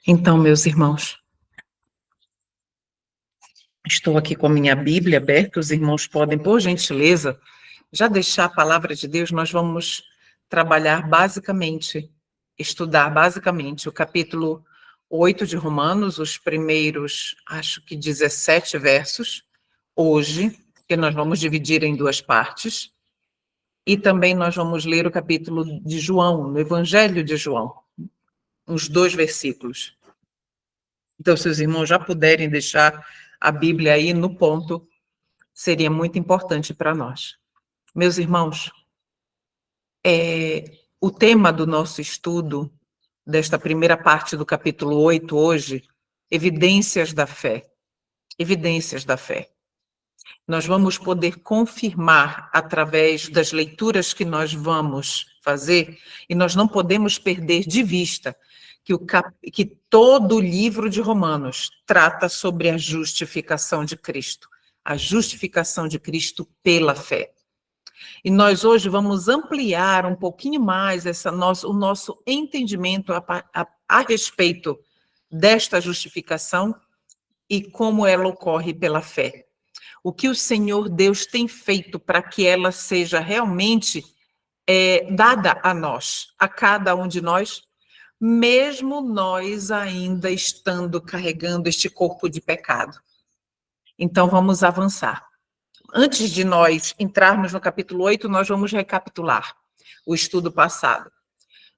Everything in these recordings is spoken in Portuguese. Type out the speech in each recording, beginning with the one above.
Então, meus irmãos, estou aqui com a minha Bíblia aberta, os irmãos podem, por gentileza, já deixar a palavra de Deus. Nós vamos trabalhar basicamente, estudar basicamente o capítulo 8 de Romanos, os primeiros, acho que 17 versos, hoje, que nós vamos dividir em duas partes, e também nós vamos ler o capítulo de João, no Evangelho de João, uns 2 versículos. Então, se os irmãos já puderem deixar a Bíblia aí no ponto, seria muito importante para nós. Meus irmãos, o tema do nosso estudo, desta primeira parte do capítulo 8 hoje, evidências da fé. Evidências da fé. Nós vamos poder confirmar através das leituras que nós vamos fazer, e nós não podemos perder de vista que todo o livro de Romanos trata sobre a justificação de Cristo, a justificação de Cristo pela fé. E nós hoje vamos ampliar um pouquinho mais o nosso entendimento a respeito desta justificação e como ela ocorre pela fé. O que o Senhor Deus tem feito para que ela seja realmente dada a nós, a cada um de nós, mesmo nós ainda estando carregando este corpo de pecado. Então, vamos avançar. Antes de nós entrarmos no capítulo 8, nós vamos recapitular o estudo passado.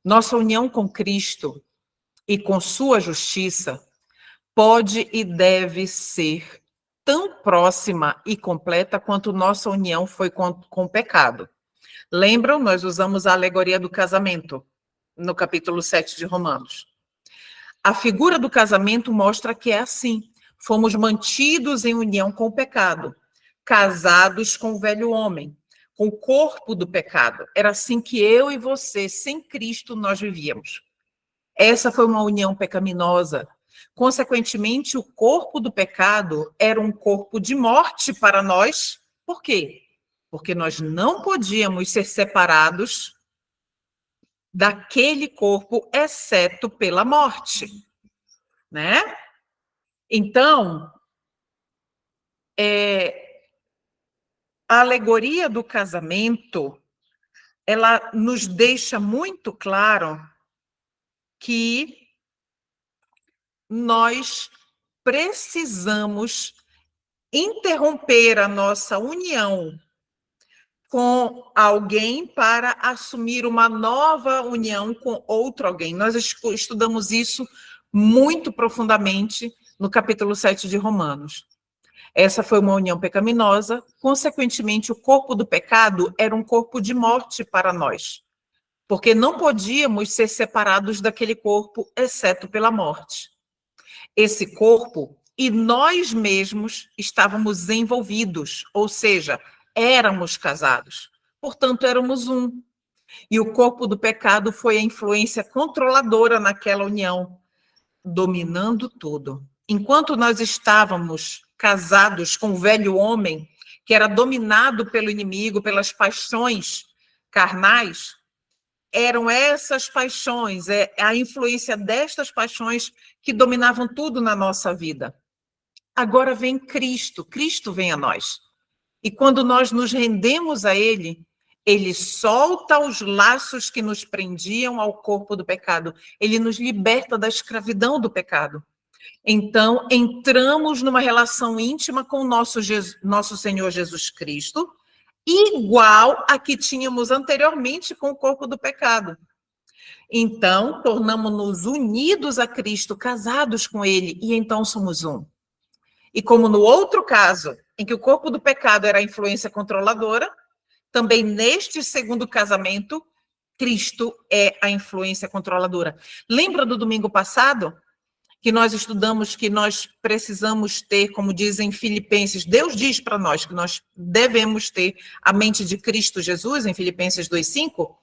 Nossa união com Cristo e com sua justiça pode e deve ser tão próxima e completa quanto nossa união foi com o pecado. Lembram? Nós usamos a alegoria do casamento no capítulo 7 de Romanos. A figura do casamento mostra que é assim. Fomos mantidos em união com o pecado, casados com o velho homem, com o corpo do pecado. Era assim que eu e você, sem Cristo, nós vivíamos. Essa foi uma união pecaminosa. Consequentemente, o corpo do pecado era um corpo de morte para nós. Por quê? Porque nós não podíamos ser separados daquele corpo, exceto pela morte, né? Então, a alegoria do casamento, ela nos deixa muito claro que nós precisamos interromper a nossa união com alguém para assumir uma nova união com outro alguém. Nós estudamos isso muito profundamente no capítulo 7 de Romanos. Essa foi uma união pecaminosa, consequentemente, o corpo do pecado era um corpo de morte para nós, porque não podíamos ser separados daquele corpo, exceto pela morte. Esse corpo e nós mesmos estávamos envolvidos, ou seja, éramos casados, portanto, éramos um. E o corpo do pecado foi a influência controladora naquela união, dominando tudo. Enquanto nós estávamos casados com o velho homem, que era dominado pelo inimigo, pelas paixões carnais, eram essas paixões, a influência destas paixões que dominavam tudo na nossa vida. Agora vem Cristo, Cristo vem a nós. E quando nós nos rendemos a Ele, Ele solta os laços que nos prendiam ao corpo do pecado. Ele nos liberta da escravidão do pecado. Então, entramos numa relação íntima com o nosso Senhor Jesus Cristo, igual a que tínhamos anteriormente com o corpo do pecado. Então, tornamos-nos unidos a Cristo, casados com Ele, e então somos um. E como no outro caso, em que o corpo do pecado era a influência controladora, também neste segundo casamento, Cristo é a influência controladora. Lembra do domingo passado? Que nós estudamos que nós precisamos ter, como dizem Filipenses, Deus diz para nós que nós devemos ter a mente de Cristo Jesus, em Filipenses 2:5,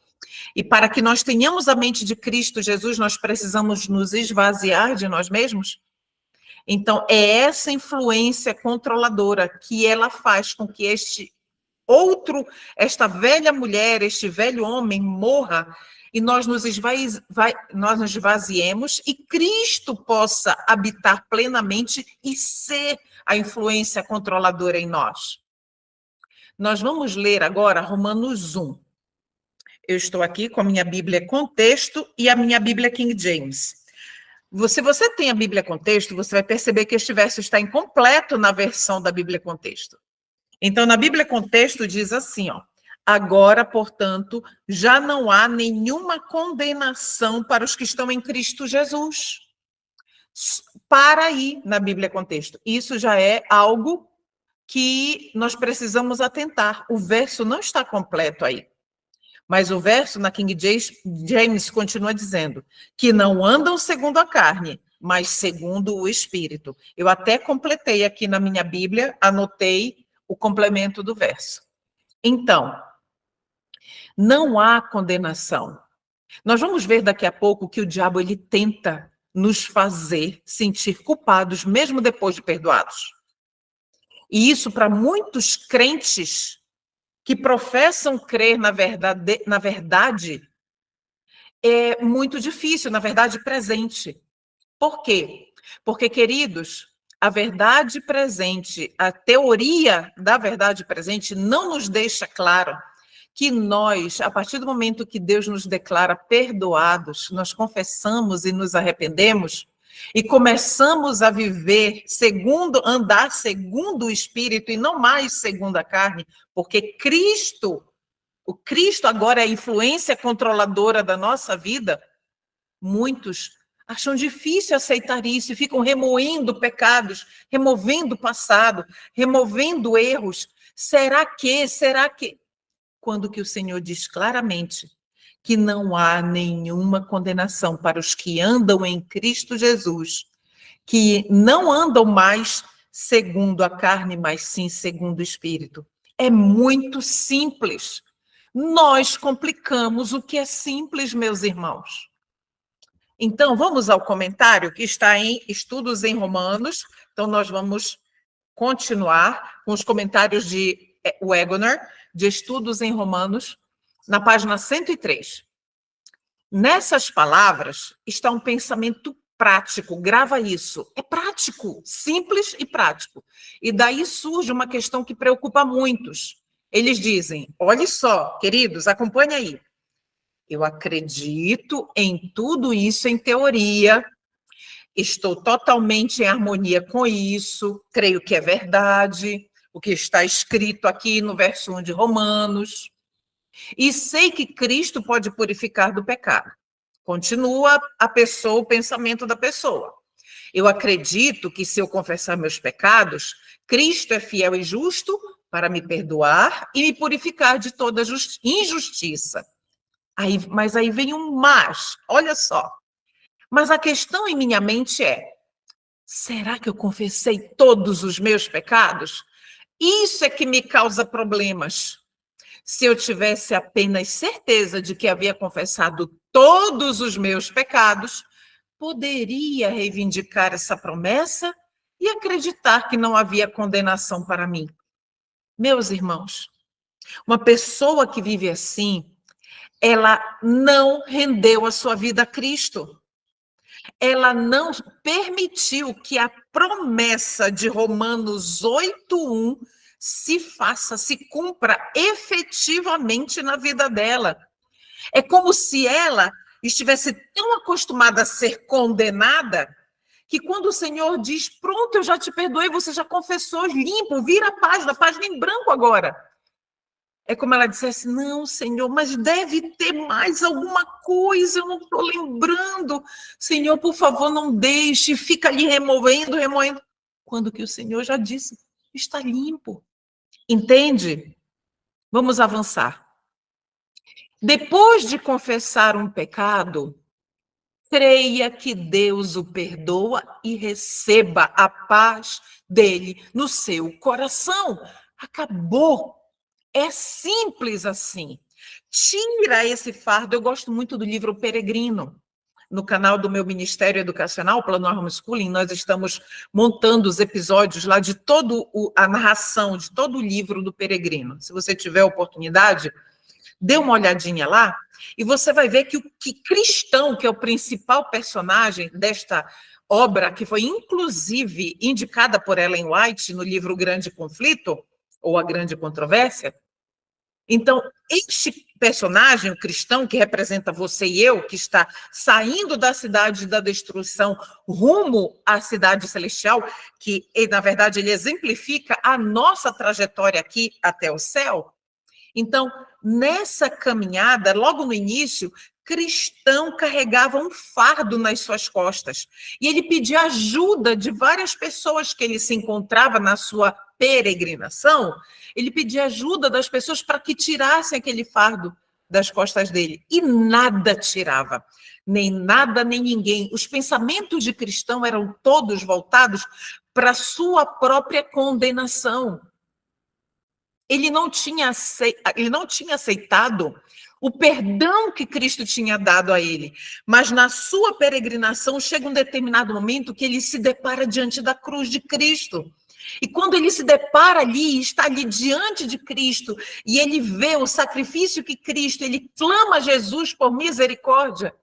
e para que nós tenhamos a mente de Cristo Jesus, nós precisamos nos esvaziar de nós mesmos. Então, é essa influência controladora que ela faz com que este esta velha mulher, este velho homem morra e nós nos esvaziemos e Cristo possa habitar plenamente e ser a influência controladora em nós. Nós vamos ler agora Romanos 1. Eu estou aqui com a minha Bíblia Contexto e a minha Bíblia King James. Se você tem a Bíblia Contexto, você vai perceber que este verso está incompleto na versão da Bíblia Contexto. Então, na Bíblia Contexto diz assim, ó: agora, portanto, já não há nenhuma condenação para os que estão em Cristo Jesus. Para aí, na Bíblia Contexto. Isso já é algo que nós precisamos atentar. O verso não está completo aí. Mas o verso na King James continua dizendo que não andam segundo a carne, mas segundo o Espírito. Eu até completei aqui na minha Bíblia, anotei o complemento do verso. Então, não há condenação. Nós vamos ver daqui a pouco que o diabo ele tenta nos fazer sentir culpados, mesmo depois de perdoados. E isso, para muitos crentes que professam crer na verdade, é muito difícil, na verdade presente. Por quê? Porque, queridos, a verdade presente, a teoria da verdade presente não nos deixa claro que nós, a partir do momento que Deus nos declara perdoados, nós confessamos e nos arrependemos e começamos a viver andar segundo o Espírito e não mais segundo a carne, porque o Cristo agora é a influência controladora da nossa vida. Muitos acham difícil aceitar isso e ficam remoendo pecados, removendo o passado, removendo erros. Será que? Quando que o Senhor diz claramente que não há nenhuma condenação para os que andam em Cristo Jesus, que não andam mais segundo a carne, mas sim segundo o Espírito. É muito simples. Nós complicamos o que é simples, meus irmãos. Então, vamos ao comentário que está em Estudos em Romanos. Então, nós vamos continuar com os comentários de Wegener, de Estudos em Romanos, na página 103. Nessas palavras está um pensamento prático, grava isso. É prático, simples e prático. E daí surge uma questão que preocupa muitos. Eles dizem, olhe só, queridos, acompanhe aí. Eu acredito em tudo isso em teoria, estou totalmente em harmonia com isso, creio que é verdade, o que está escrito aqui no verso 1 de Romanos, e sei que Cristo pode purificar do pecado. Continua o pensamento da pessoa. Eu acredito que se eu confessar meus pecados, Cristo é fiel e justo para me perdoar e me purificar de toda injustiça. Mas aí vem um mas, olha só. Mas a questão em minha mente é, será que eu confessei todos os meus pecados? Isso é que me causa problemas. Se eu tivesse apenas certeza de que havia confessado todos os meus pecados, poderia reivindicar essa promessa e acreditar que não havia condenação para mim. Meus irmãos, uma pessoa que vive assim, ela não rendeu a sua vida a Cristo. Ela não permitiu que a promessa de Romanos 8:1 se cumpra efetivamente na vida dela. É como se ela estivesse tão acostumada a ser condenada que quando o Senhor diz, pronto, eu já te perdoei, você já confessou, limpo, vira a página em branco agora. É como ela dissesse, não, Senhor, mas deve ter mais alguma coisa, eu não estou lembrando. Senhor, por favor, não deixe, fica ali remoendo. Quando que o Senhor já disse, está limpo. Entende? Vamos avançar. Depois de confessar um pecado, creia que Deus o perdoa e receba a paz dele no seu coração. Acabou. É simples assim. Tira esse fardo. Eu gosto muito do livro O Peregrino. no canal do meu Ministério Educacional, Plano Homeschooling, nós estamos montando os episódios lá de toda a narração, de todo o livro do Peregrino. Se você tiver oportunidade, dê uma olhadinha lá e você vai ver que Cristão, que é o principal personagem desta obra, que foi inclusive indicada por Ellen White no livro O Grande Conflito, ou A Grande Controvérsia. Então, este personagem, o cristão, que representa você e eu, que está saindo da cidade da destruição rumo à cidade celestial, que, na verdade, ele exemplifica a nossa trajetória aqui até o céu. Então, nessa caminhada, logo no início, Cristão carregava um fardo nas suas costas. E ele pedia ajuda de várias pessoas que ele se encontrava na sua peregrinação. Ele pedia ajuda das pessoas para que tirassem aquele fardo das costas dele. E nada tirava. Nem nada, nem ninguém. Os pensamentos de Cristão eram todos voltados para a sua própria condenação. Ele não tinha aceitado o perdão que Cristo tinha dado a ele. Mas na sua peregrinação chega um determinado momento que ele se depara diante da cruz de Cristo. E quando ele se depara ali, está ali diante de Cristo, e ele vê o sacrifício que Cristo, ele clama a Jesus por misericórdia,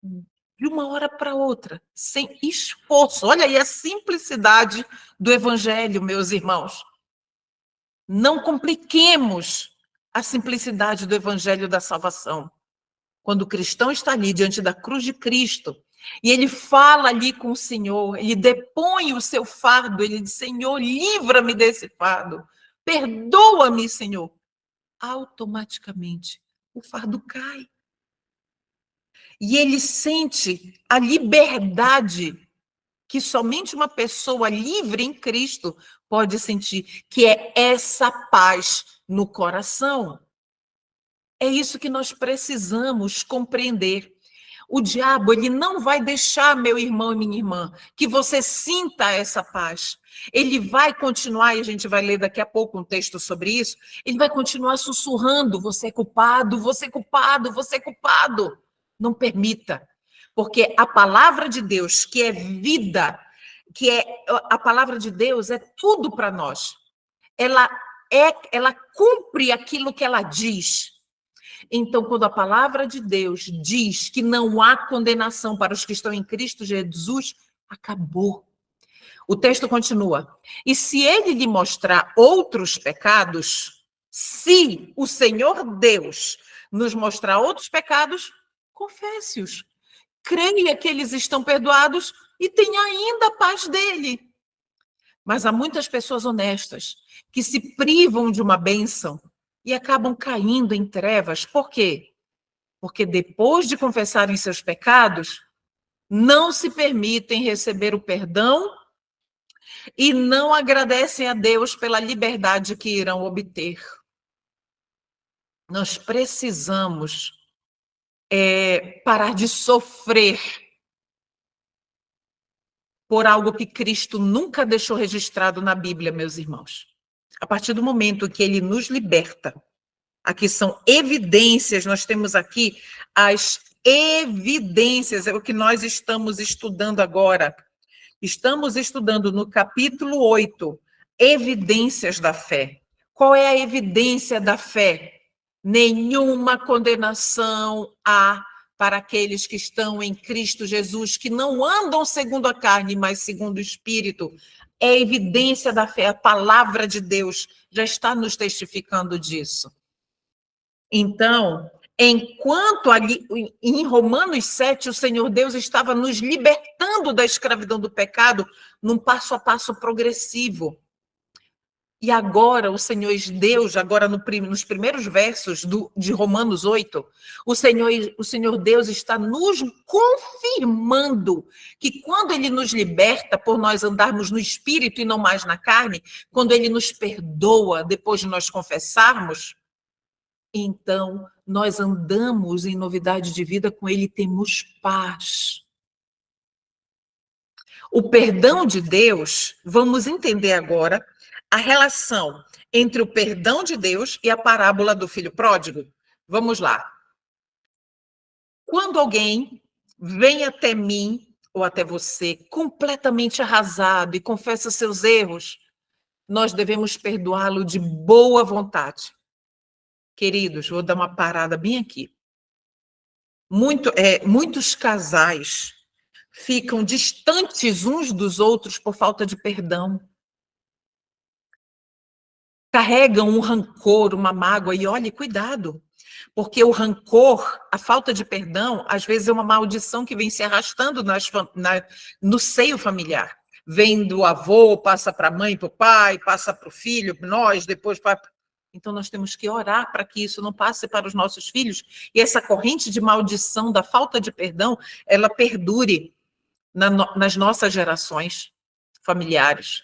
de uma hora para outra, sem esforço. Olha aí a simplicidade do evangelho, meus irmãos. Não compliquemos a simplicidade do evangelho da salvação. Quando o cristão está ali diante da cruz de Cristo, e ele fala ali com o Senhor, ele depõe o seu fardo, ele diz: Senhor, livra-me desse fardo, perdoa-me, Senhor. Automaticamente, o fardo cai. E ele sente a liberdade que somente uma pessoa livre em Cristo pode sentir, que é essa paz no coração. É isso que nós precisamos compreender. O diabo, ele não vai deixar, meu irmão e minha irmã, que você sinta essa paz. Ele vai continuar, e a gente vai ler daqui a pouco um texto sobre isso, ele vai continuar sussurrando: você é culpado, você é culpado, você é culpado. Não permita, porque a palavra de Deus, que é vida, a palavra de Deus é tudo para nós. Ela cumpre aquilo que ela diz. Então, quando a palavra de Deus diz que não há condenação para os que estão em Cristo Jesus, acabou. O texto continua: e se ele lhe mostrar outros pecados, se o Senhor Deus nos mostrar outros pecados, confesse-os. Creia que eles estão perdoados e tenha ainda a paz dele. Mas há muitas pessoas honestas que se privam de uma bênção e acabam caindo em trevas. Por quê? Porque depois de confessarem seus pecados, não se permitem receber o perdão e não agradecem a Deus pela liberdade que irão obter. Nós precisamos parar de sofrer por algo que Cristo nunca deixou registrado na Bíblia, meus irmãos. A partir do momento que ele nos liberta, aqui são evidências, nós temos aqui as evidências, é o que nós estamos estudando agora. Estamos estudando no capítulo 8, evidências da fé. Qual é a evidência da fé? Nenhuma condenação há para aqueles que estão em Cristo Jesus, que não andam segundo a carne, mas segundo o Espírito. É a evidência da fé, a palavra de Deus já está nos testificando disso. Então, enquanto ali em Romanos 7, o Senhor Deus estava nos libertando da escravidão do pecado num passo a passo progressivo. E agora o Senhor Deus, agora nos primeiros versos de Romanos 8, o Senhor Deus está nos confirmando que quando Ele nos liberta por nós andarmos no Espírito e não mais na carne, quando Ele nos perdoa depois de nós confessarmos, então nós andamos em novidade de vida com Ele e temos paz. O perdão de Deus, vamos entender agora a relação entre o perdão de Deus e a parábola do filho pródigo. Vamos lá. Quando alguém vem até mim ou até você completamente arrasado e confessa seus erros, nós devemos perdoá-lo de boa vontade. Queridos, vou dar uma parada bem aqui. Muitos casais ficam distantes uns dos outros por falta de perdão. Carregam um rancor, uma mágoa, e olhe, cuidado, porque o rancor, a falta de perdão, às vezes é uma maldição que vem se arrastando no seio familiar. Vem do avô, passa para a mãe, para o pai, passa para o filho, nós, depois para... Então, nós temos que orar para que isso não passe para os nossos filhos, e essa corrente de maldição da falta de perdão, ela perdure nas nossas gerações familiares.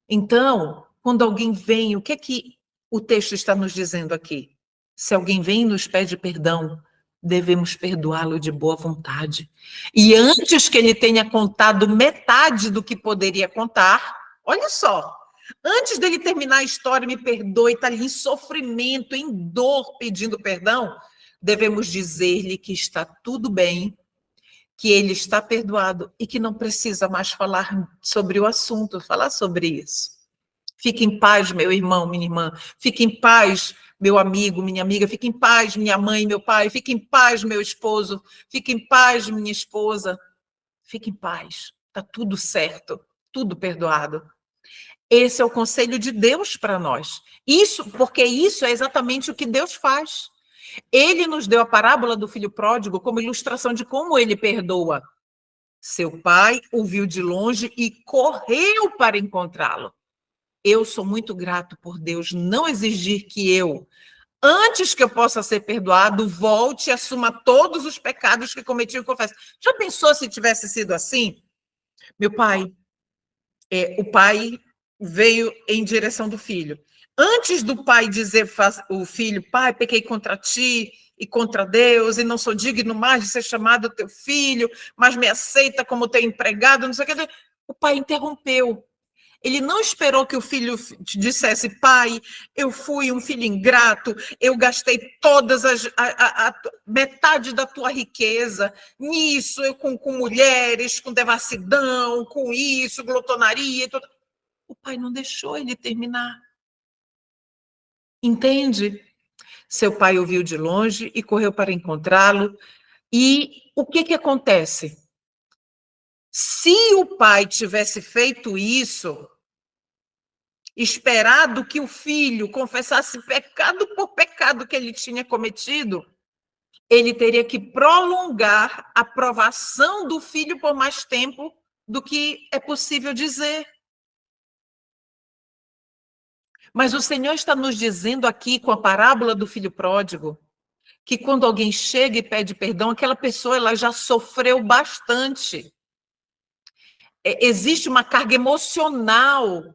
Então, quando alguém vem, o que o texto está nos dizendo aqui? Se alguém vem e nos pede perdão, devemos perdoá-lo de boa vontade. E antes que ele tenha contado metade do que poderia contar, olha só, antes dele terminar a história, me perdoe, está ali em sofrimento, em dor, pedindo perdão, devemos dizer-lhe que está tudo bem, que ele está perdoado e que não precisa mais falar sobre o assunto, falar sobre isso. Fique em paz, meu irmão, minha irmã. Fique em paz, meu amigo, minha amiga. Fique em paz, minha mãe, meu pai. Fique em paz, meu esposo. Fique em paz, minha esposa. Fique em paz. Está tudo certo, tudo perdoado. Esse é o conselho de Deus para nós. Porque isso é exatamente o que Deus faz. Ele nos deu a parábola do filho pródigo como ilustração de como ele perdoa. Seu pai o viu de longe e correu para encontrá-lo. Eu sou muito grato por Deus não exigir que eu, antes que eu possa ser perdoado, volte e assuma todos os pecados que cometi e confesso. Já pensou se tivesse sido assim? Meu pai, o pai veio em direção do filho. Antes do pai dizer o filho, pai, pequei contra ti e contra Deus, e não sou digno mais de ser chamado teu filho, mas me aceita como teu empregado, não sei o que. O pai interrompeu. Ele não esperou que o filho dissesse, pai, eu fui um filho ingrato, eu gastei todas a metade da tua riqueza nisso, eu com mulheres, com devassidão, com isso, glotonaria. Tudo. O pai não deixou ele terminar. Entende? Seu pai o viu de longe e correu para encontrá-lo. E o que acontece? Se o pai tivesse feito isso, esperado que o filho confessasse pecado por pecado que ele tinha cometido, ele teria que prolongar a provação do filho por mais tempo do que é possível dizer. Mas o Senhor está nos dizendo aqui, com a parábola do filho pródigo, que quando alguém chega e pede perdão, aquela pessoa ela já sofreu bastante. Existe uma carga emocional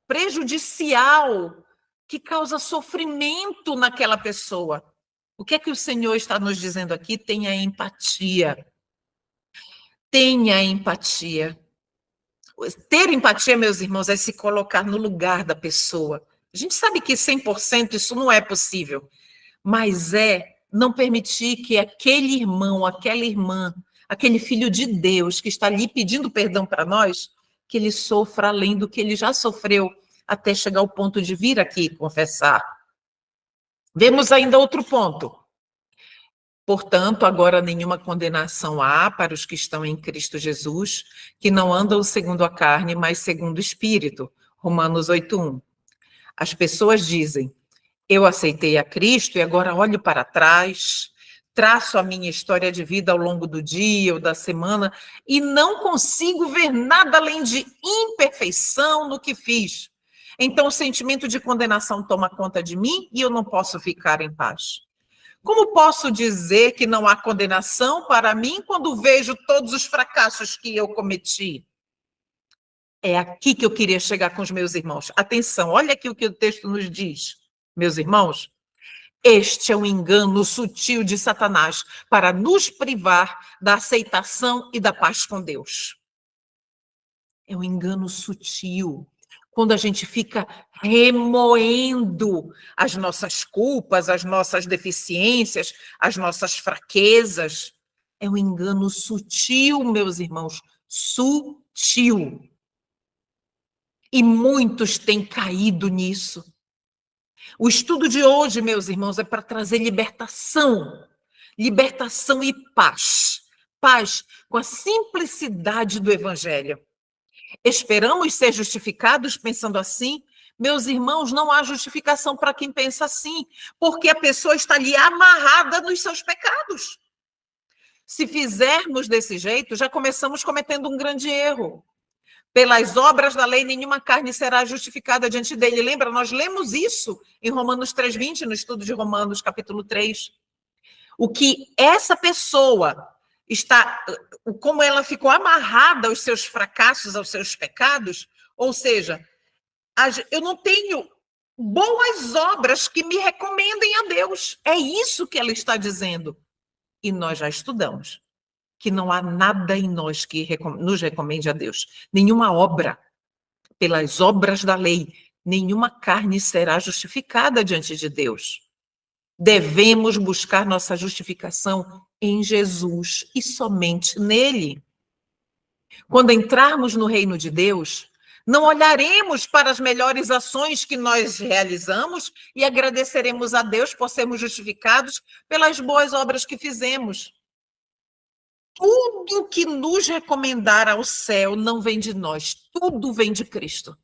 prejudicial que causa sofrimento naquela pessoa. O que é que o Senhor está nos dizendo aqui? Tenha empatia. Tenha empatia. Ter empatia, meus irmãos, é se colocar no lugar da pessoa. A gente sabe que 100% isso não é possível, mas não permitir que aquele irmão, aquela irmã, aquele filho de Deus que está ali pedindo perdão para nós, que ele sofra além do que ele já sofreu, até chegar ao ponto de vir aqui confessar. Vemos ainda outro ponto. Portanto, agora nenhuma condenação há para os que estão em Cristo Jesus, que não andam segundo a carne, mas segundo o Espírito. Romanos 8:1. As pessoas dizem, eu aceitei a Cristo e agora olho para trás, traço a minha história de vida ao longo do dia ou da semana e não consigo ver nada além de imperfeição no que fiz. Então, o sentimento de condenação toma conta de mim e eu não posso ficar em paz. Como posso dizer que não há condenação para mim quando vejo todos os fracassos que eu cometi? É aqui que eu queria chegar com os meus irmãos. Atenção, olha aqui o que o texto nos diz, meus irmãos. Este é um engano sutil de Satanás para nos privar da aceitação e da paz com Deus. É um engano sutil. Quando a gente fica remoendo as nossas culpas, as nossas deficiências, as nossas fraquezas, É um engano sutil, meus irmãos, sutil. E muitos têm caído nisso. O estudo de hoje, meus irmãos, é para trazer libertação. Libertação e paz. Paz com a simplicidade do evangelho. Esperamos ser justificados pensando assim? Meus irmãos, não há justificação para quem pensa assim, porque a pessoa está ali amarrada nos seus pecados. Se fizermos desse jeito, já começamos cometendo um grande erro. Pelas obras da lei, nenhuma carne será justificada diante dele. Lembra, nós lemos isso em Romanos 3:20, no estudo de Romanos, capítulo 3. O que essa pessoa está, como ela ficou amarrada aos seus fracassos, aos seus pecados, ou seja, eu não tenho boas obras que me recomendem a Deus. É isso que ela está dizendo. E nós já estudamos que não há nada em nós que nos recomende a Deus. Nenhuma obra, pelas obras da lei, nenhuma carne será justificada diante de Deus. Devemos buscar nossa justificação em Jesus e somente nele. Quando entrarmos no reino de Deus, não olharemos para as melhores ações que nós realizamos e agradeceremos a Deus por sermos justificados pelas boas obras que fizemos. Tudo que nos recomendar ao céu não vem de nós, tudo vem de Cristo.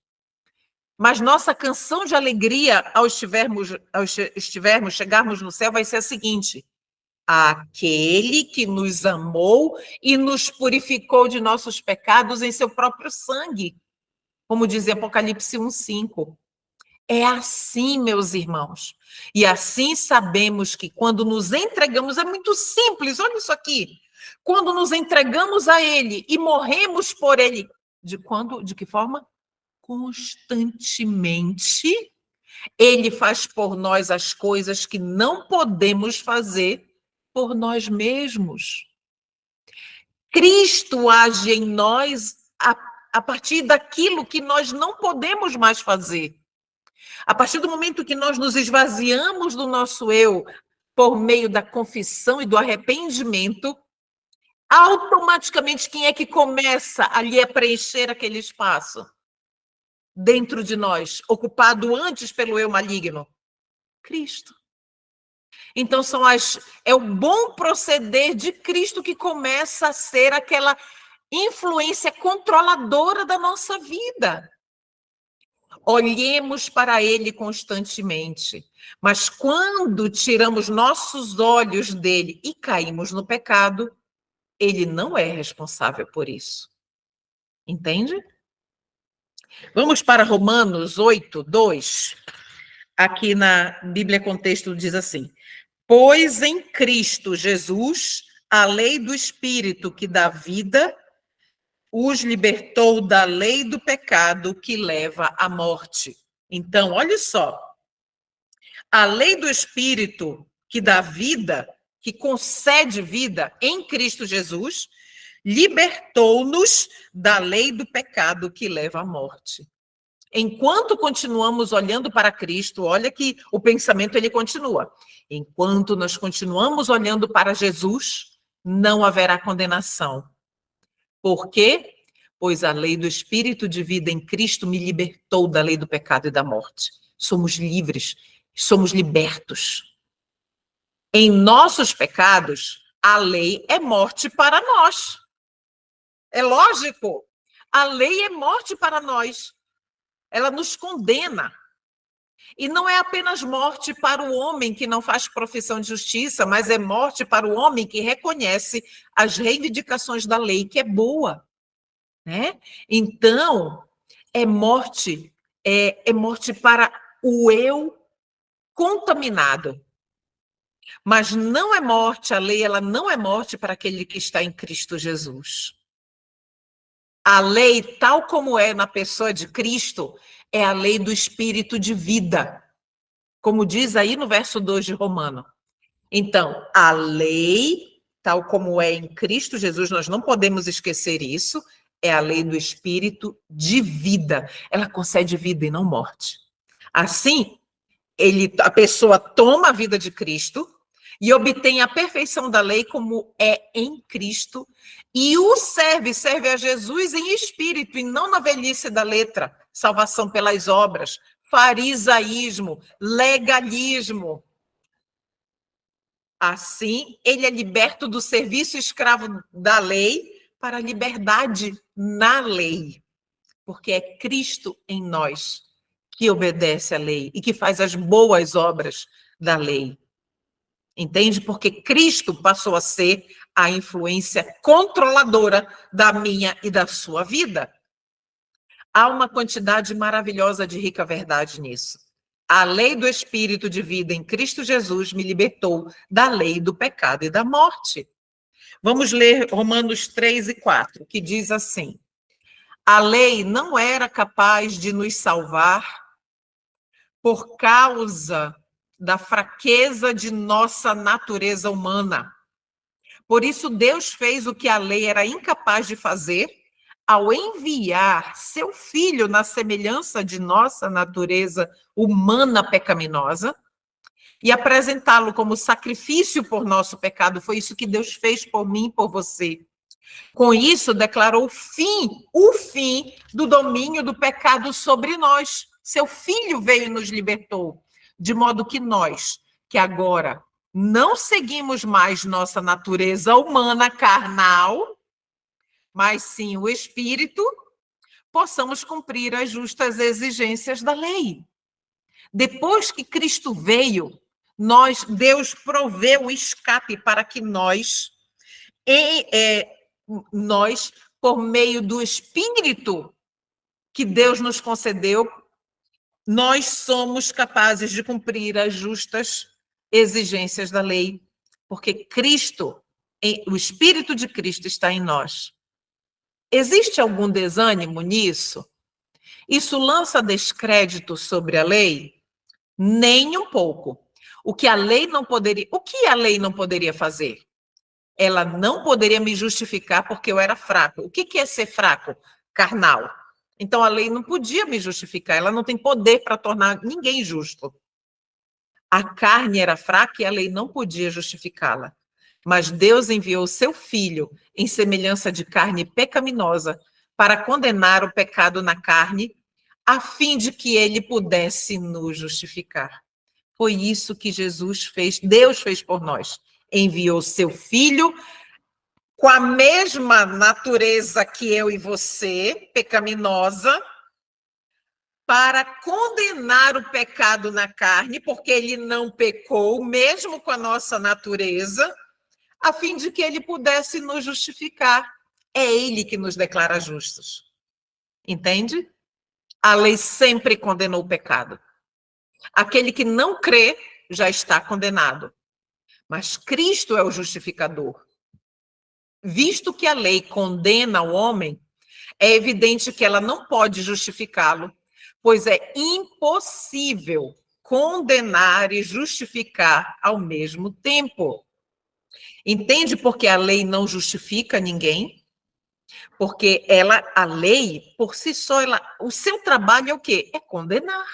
Mas nossa canção de alegria ao chegarmos no céu vai ser a seguinte: aquele que nos amou e nos purificou de nossos pecados em seu próprio sangue, como diz Apocalipse 1:5. É assim, meus irmãos. E assim sabemos que quando nos entregamos, é muito simples, olha isso aqui. Quando nos entregamos a Ele e morremos por Ele, de que forma? Constantemente, Ele faz por nós as coisas que não podemos fazer por nós mesmos. Cristo age em nós a partir daquilo que nós não podemos mais fazer. A partir do momento que nós nos esvaziamos do nosso eu por meio da confissão e do arrependimento, automaticamente quem é que começa ali a preencher aquele espaço dentro de nós, ocupado antes pelo eu maligno? Cristo. Então é o bom proceder de Cristo que começa a ser aquela influência controladora da nossa vida. Olhemos para Ele constantemente, mas quando tiramos nossos olhos dele e caímos no pecado, Ele não é responsável por isso. Entende? Vamos para Romanos 8:2. Aqui na Bíblia Contexto diz assim: pois em Cristo Jesus, a lei do Espírito que dá vida, os libertou da lei do pecado que leva à morte. Então, olha só. A lei do Espírito que dá vida, que concede vida em Cristo Jesus, libertou-nos da lei do pecado que leva à morte. Enquanto continuamos olhando para Cristo, olha que o pensamento ele continua. Enquanto nós continuamos olhando para Jesus, não haverá condenação. Por quê? Pois a lei do Espírito de vida em Cristo me libertou da lei do pecado e da morte. Somos livres, somos libertos. Em nossos pecados, a lei é morte para nós. É lógico. A lei é morte para nós. Ela nos condena. E não é apenas morte para o homem que não faz profissão de justiça, mas é morte para o homem que reconhece as reivindicações da lei, que é boa. Né? Então, é morte para o eu contaminado. Mas não é morte, a lei ela não é morte para aquele que está em Cristo Jesus. A lei, tal como é na pessoa de Cristo, é a lei do Espírito de vida, como diz aí no verso 2 de Romano. Então, a lei, tal como é em Cristo Jesus, nós não podemos esquecer isso, é a lei do Espírito de vida. Ela concede vida e não morte. Assim, a pessoa toma a vida de Cristo e obtém a perfeição da lei como é em Cristo, e o serve a Jesus em espírito, e não na velhice da letra, salvação pelas obras, farisaísmo, legalismo. Assim, ele é liberto do serviço escravo da lei para a liberdade na lei, porque é Cristo em nós que obedece à lei e que faz as boas obras da lei. Entende? Porque Cristo passou a ser a influência controladora da minha e da sua vida. Há uma quantidade maravilhosa de rica verdade nisso. A lei do Espírito de vida em Cristo Jesus me libertou da lei do pecado e da morte. Vamos ler Romanos 3 e 4, que diz assim: a lei não era capaz de nos salvar por causa da fraqueza de nossa natureza humana. Por isso, Deus fez o que a lei era incapaz de fazer, ao enviar seu Filho na semelhança de nossa natureza humana pecaminosa e apresentá-lo como sacrifício por nosso pecado. Foi isso que Deus fez por mim e por você. Com isso, declarou o fim do domínio do pecado sobre nós. Seu Filho veio e nos libertou, de modo que nós, que agora não seguimos mais nossa natureza humana carnal, mas sim o Espírito, possamos cumprir as justas exigências da lei. Depois que Cristo veio, Deus proveu o escape para que nós, por meio do Espírito que Deus nos concedeu, nós somos capazes de cumprir as justas exigências da lei, porque Cristo, o Espírito de Cristo está em nós. Existe algum desânimo nisso? Isso lança descrédito sobre a lei? Nem um pouco. O que a lei não poderia fazer? Ela não poderia me justificar porque eu era fraco. O que é ser fraco? Carnal. Então a lei não podia me justificar, ela não tem poder para tornar ninguém justo. A carne era fraca e a lei não podia justificá-la. Mas Deus enviou seu Filho em semelhança de carne pecaminosa para condenar o pecado na carne, a fim de que ele pudesse nos justificar. Foi isso que Jesus fez, Deus fez por nós. Enviou seu Filho com a mesma natureza que eu e você, pecaminosa, para condenar o pecado na carne, porque ele não pecou, mesmo com a nossa natureza, a fim de que ele pudesse nos justificar. É ele que nos declara justos. Entende? A lei sempre condenou o pecado. Aquele que não crê já está condenado. Mas Cristo é o justificador. Visto que a lei condena o homem, é evidente que ela não pode justificá-lo, pois é impossível condenar e justificar ao mesmo tempo. Entende por que a lei não justifica ninguém? Porque a lei, por si só, o seu trabalho é o quê? É condenar.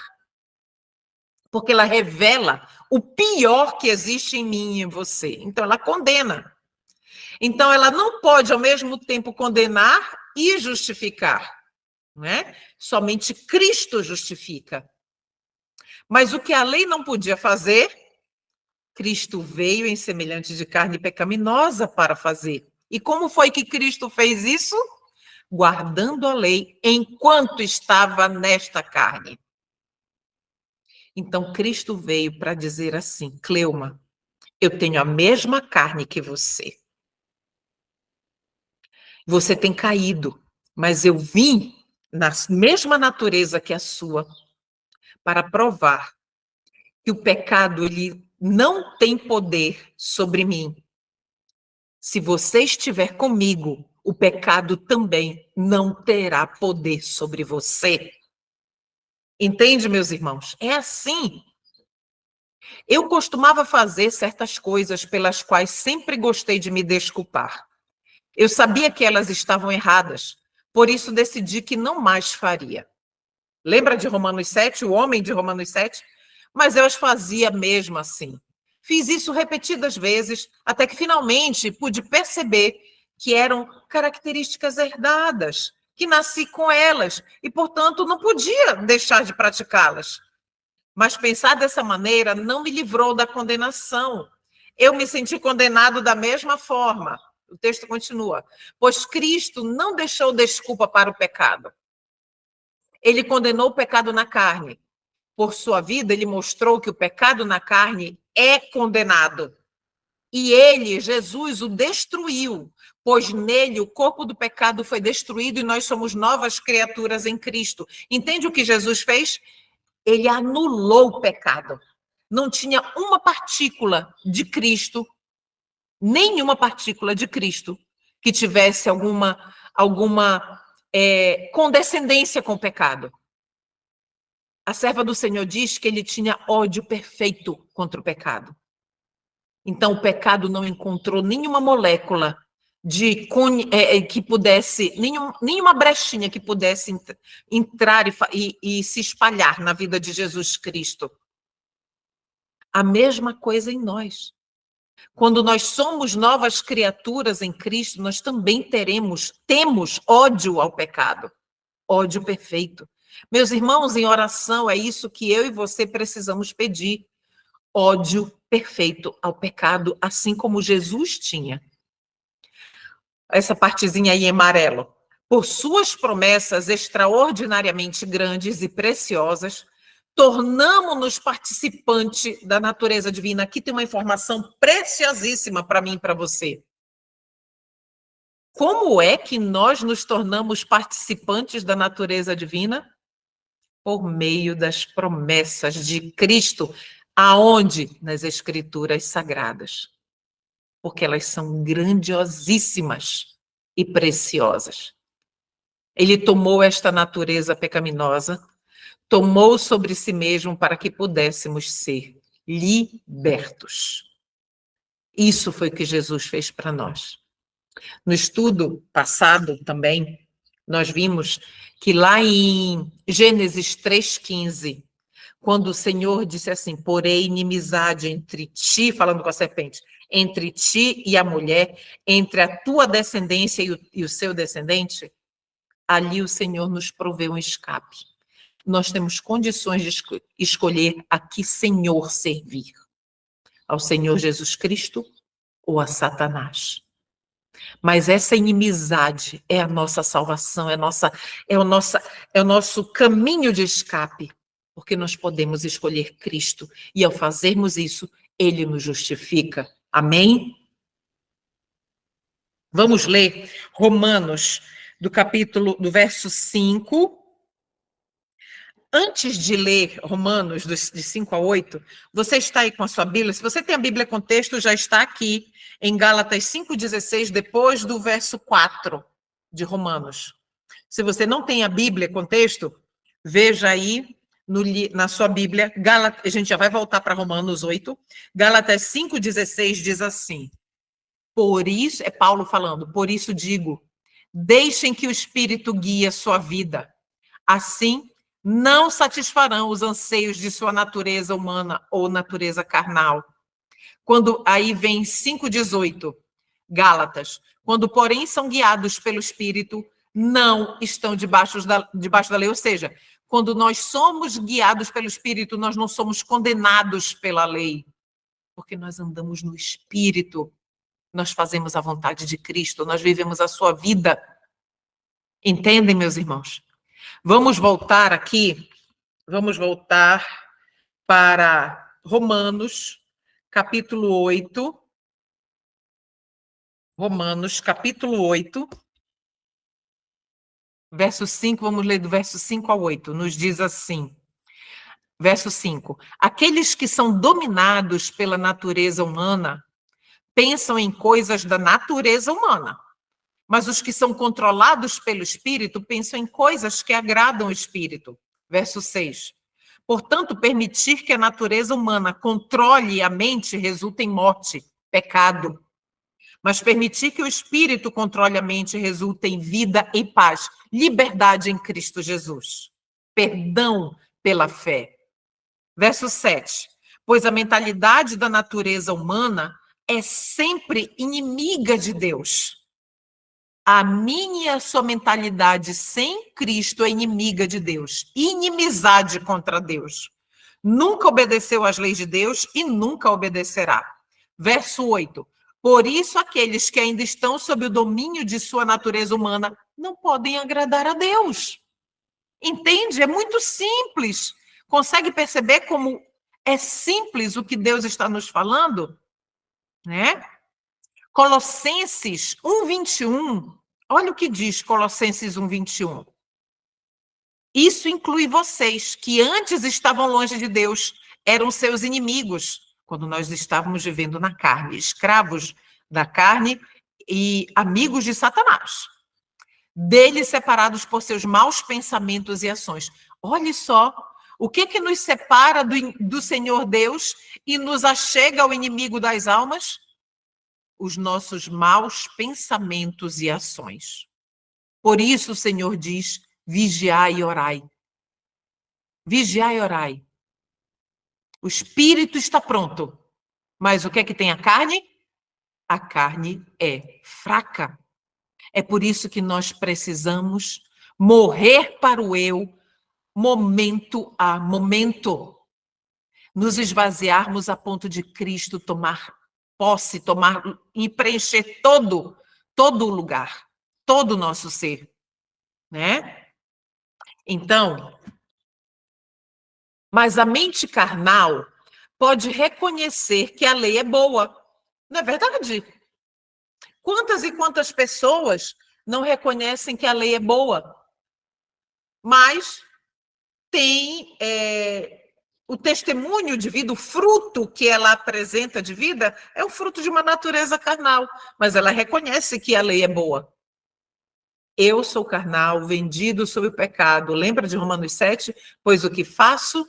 Porque ela revela o pior que existe em mim e em você. Então, ela condena. Então, ela não pode, ao mesmo tempo, condenar e justificar. Não é? Somente Cristo justifica. Mas o que a lei não podia fazer, Cristo veio em semelhante de carne pecaminosa para fazer. E como foi que Cristo fez isso? Guardando a lei enquanto estava nesta carne. Então, Cristo veio para dizer assim: Cleuma, eu tenho a mesma carne que você. Você tem caído, mas eu vim na mesma natureza que a sua para provar que o pecado ele não tem poder sobre mim. Se você estiver comigo, o pecado também não terá poder sobre você. Entende, meus irmãos? É assim. Eu costumava fazer certas coisas pelas quais sempre gostei de me desculpar. Eu sabia que elas estavam erradas, por isso decidi que não mais faria. Lembra de Romanos 7, o homem de Romanos 7? Mas eu as fazia mesmo assim. Fiz isso repetidas vezes, até que finalmente pude perceber que eram características herdadas, que nasci com elas e, portanto, não podia deixar de praticá-las. Mas pensar dessa maneira não me livrou da condenação. Eu me senti condenado da mesma forma. O texto continua. Pois Cristo não deixou desculpa para o pecado. Ele condenou o pecado na carne. Por sua vida, ele mostrou que o pecado na carne é condenado. E ele, Jesus, o destruiu, pois nele o corpo do pecado foi destruído e nós somos novas criaturas em Cristo. Entende o que Jesus fez? Ele anulou o pecado. Não tinha uma partícula de Cristo, nenhuma partícula de Cristo, que tivesse alguma condescendência com o pecado. A serva do Senhor diz que ele tinha ódio perfeito contra o pecado. Então, o pecado não encontrou nenhuma molécula que pudesse, nenhuma brechinha que pudesse entrar e se espalhar na vida de Jesus Cristo. A mesma coisa em nós. Quando nós somos novas criaturas em Cristo, nós também temos ódio ao pecado, ódio perfeito. Meus irmãos, em oração, é isso que eu e você precisamos pedir. Ódio perfeito ao pecado, assim como Jesus tinha. Essa partezinha aí em amarelo. Por suas promessas extraordinariamente grandes e preciosas, tornamo-nos participantes da natureza divina. Aqui tem uma informação preciosíssima para mim e para você. Como é que nós nos tornamos participantes da natureza divina? Por meio das promessas de Cristo. Aonde? Nas Escrituras Sagradas. Porque elas são grandiosíssimas e preciosas. Ele tomou esta natureza pecaminosa, tomou sobre si mesmo para que pudéssemos ser libertos. Isso foi o que Jesus fez para nós. No estudo passado também, nós vimos que lá em Gênesis 3,15, quando o Senhor disse assim, porém inimizade entre ti, falando com a serpente, entre ti e a mulher, entre a tua descendência e o seu descendente, ali o Senhor nos proveu um escape. Nós temos condições de escolher a que Senhor servir. Ao Senhor Jesus Cristo ou a Satanás. Mas essa inimizade é a nossa salvação, é o nosso caminho de escape, porque nós podemos escolher Cristo e ao fazermos isso, Ele nos justifica. Amém? Vamos ler Romanos, do verso 5. Antes de ler Romanos, de 5 a 8, você está aí com a sua Bíblia? Se você tem a Bíblia com texto, já está aqui em Gálatas 5,16, depois do verso 4 de Romanos. Se você não tem a Bíblia com texto, veja aí na sua Bíblia, a gente já vai voltar para Romanos 8, Gálatas 5,16 diz assim, por isso, é Paulo falando, por isso digo, deixem que o Espírito guie a sua vida, assim não satisfarão os anseios de sua natureza humana ou natureza carnal. Quando aí vem 5,18, Gálatas, quando porém são guiados pelo Espírito, não estão debaixo da lei, ou seja, quando nós somos guiados pelo Espírito, nós não somos condenados pela lei, porque nós andamos no Espírito, nós fazemos a vontade de Cristo, nós vivemos a sua vida. Entendem, meus irmãos? Vamos voltar para Romanos, capítulo 8. Romanos, capítulo 8, verso 5, vamos ler do verso 5 ao 8, nos diz assim, verso 5, aqueles que são dominados pela natureza humana, pensam em coisas da natureza humana, mas os que são controlados pelo Espírito pensam em coisas que agradam o Espírito. Verso 6. Portanto, permitir que a natureza humana controle a mente resulta em morte, pecado. Mas permitir que o Espírito controle a mente resulta em vida e paz, liberdade em Cristo Jesus. Perdão pela fé. Verso 7. pois a mentalidade da natureza humana é sempre inimiga de Deus. A minha e a sua mentalidade sem Cristo é inimiga de Deus, inimizade contra Deus. Nunca obedeceu às leis de Deus e nunca obedecerá. Verso 8. Por isso, aqueles que ainda estão sob o domínio de sua natureza humana não podem agradar a Deus. Entende? É muito simples. Consegue perceber como é simples o que Deus está nos falando? Né? Colossenses 1:21. Olha o que diz Colossenses 1:21. Isso inclui vocês, que antes estavam longe de Deus, eram seus inimigos, quando nós estávamos vivendo na carne, escravos da carne e amigos de Satanás. Deles separados por seus maus pensamentos e ações. Olhe só, o que nos separa do Senhor Deus e nos achega ao inimigo das almas? Os nossos maus pensamentos e ações. Por isso o Senhor diz, vigiai e orai. Vigiai e orai. O espírito está pronto, mas o que é que tem a carne? A carne é fraca. É por isso que nós precisamos morrer para o eu, momento a momento. Nos esvaziarmos a ponto de Cristo tomar posse, tomar e preencher todo o lugar, todo o nosso ser, né? Então, mas a mente carnal pode reconhecer que a lei é boa. Não é verdade? Quantas e quantas pessoas não reconhecem que a lei é boa, mas tem o testemunho de vida, o fruto que ela apresenta de vida é o fruto de uma natureza carnal, mas ela reconhece que a lei é boa. Eu sou carnal, vendido sob o pecado. Lembra de Romanos 7? Pois o que faço,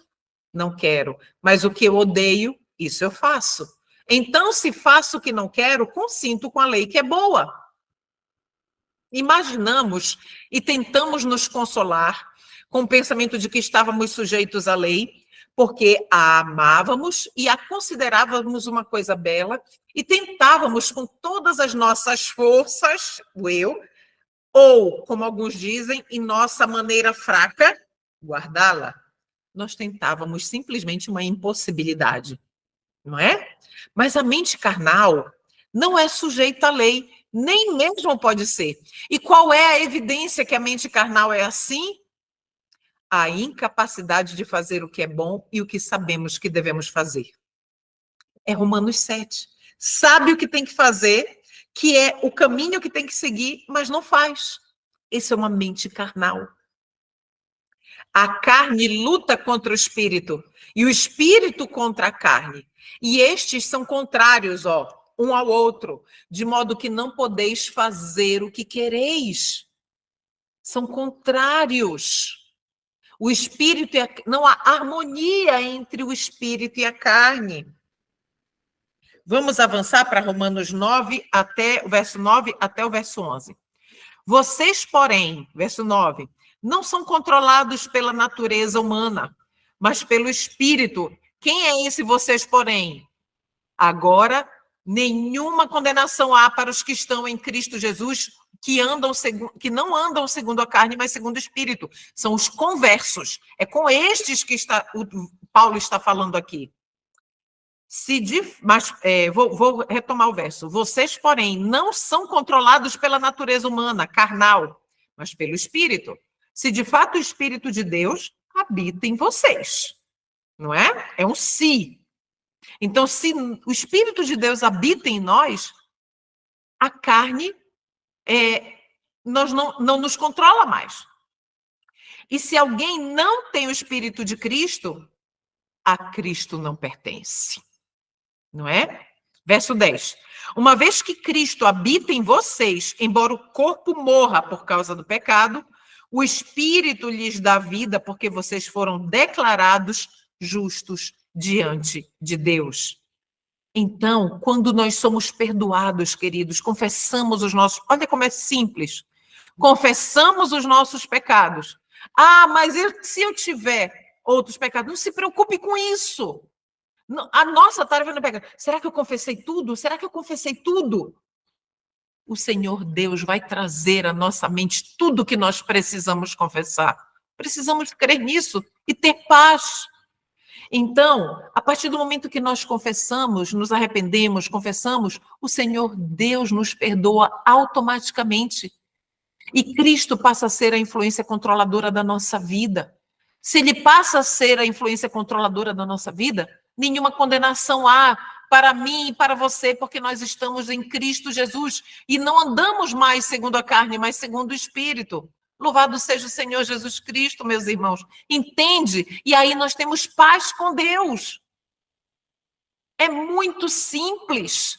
não quero, mas o que eu odeio, isso eu faço. Então, se faço o que não quero, consinto com a lei que é boa. Imaginamos e tentamos nos consolar com o pensamento de que estávamos sujeitos à lei, porque a amávamos e a considerávamos uma coisa bela, e tentávamos com todas as nossas forças, o eu, ou, como alguns dizem, em nossa maneira fraca, guardá-la. Nós tentávamos simplesmente uma impossibilidade, não é? Mas a mente carnal não é sujeita à lei, nem mesmo pode ser. E qual é a evidência que a mente carnal é assim? A incapacidade de fazer o que é bom e o que sabemos que devemos fazer. É Romanos 7. Sabe o que tem que fazer, que é o caminho que tem que seguir, mas não faz. Isso é uma mente carnal. A carne luta contra o espírito e o espírito contra a carne. E estes são contrários, um ao outro, de modo que não podeis fazer o que quereis. São contrários. O espírito não há harmonia entre o espírito e a carne. Vamos avançar para Romanos 9 até o verso 9 até o verso 11. Vocês, porém, verso 9, não são controlados pela natureza humana, mas pelo espírito. Quem é esse vocês, porém? Agora, nenhuma condenação há para os que estão em Cristo Jesus, que não andam segundo a carne, mas segundo o espírito. São os conversos. É com estes que Paulo está falando aqui. Vou retomar o verso. Vocês, porém, não são controlados pela natureza humana, carnal, mas pelo Espírito. Se de fato o Espírito de Deus habita em vocês. Não é? É um se. Então, se o Espírito de Deus habita em nós, a carne nós não nos controla mais. E se alguém não tem o Espírito de Cristo, a Cristo não pertence. Não é? Verso 10. Uma vez que Cristo habita em vocês, embora o corpo morra por causa do pecado, o Espírito lhes dá vida porque vocês foram declarados justos diante de Deus. Então, quando nós somos perdoados, queridos, confessamos os nossos... Olha como é simples. Confessamos os nossos pecados. Ah, mas se eu tiver outros pecados, não se preocupe com isso. A nossa tarefa não é pegar, será que eu confessei tudo? Será que eu confessei tudo? O Senhor Deus vai trazer à nossa mente tudo o que nós precisamos confessar. Precisamos crer nisso e ter paz. Então, a partir do momento que nós confessamos, nos arrependemos, confessamos, o Senhor Deus nos perdoa automaticamente. E Cristo passa a ser a influência controladora da nossa vida. Se ele passa a ser a influência controladora da nossa vida, nenhuma condenação há para mim e para você, porque nós estamos em Cristo Jesus e não andamos mais segundo a carne, mas segundo o Espírito. Louvado seja o Senhor Jesus Cristo, meus irmãos. Entende? E aí nós temos paz com Deus. É muito simples.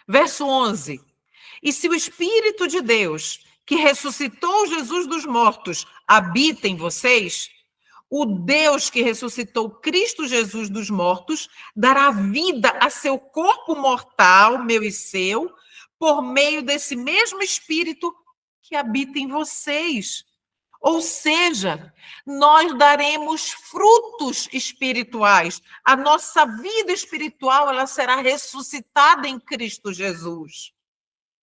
Verso 11. E se o Espírito de Deus, que ressuscitou Jesus dos mortos, habita em vocês, o Deus que ressuscitou Cristo Jesus dos mortos dará vida a seu corpo mortal, meu e seu, por meio desse mesmo Espírito que habita em vocês. Ou seja, nós daremos frutos espirituais. A nossa vida espiritual, ela será ressuscitada em Cristo Jesus.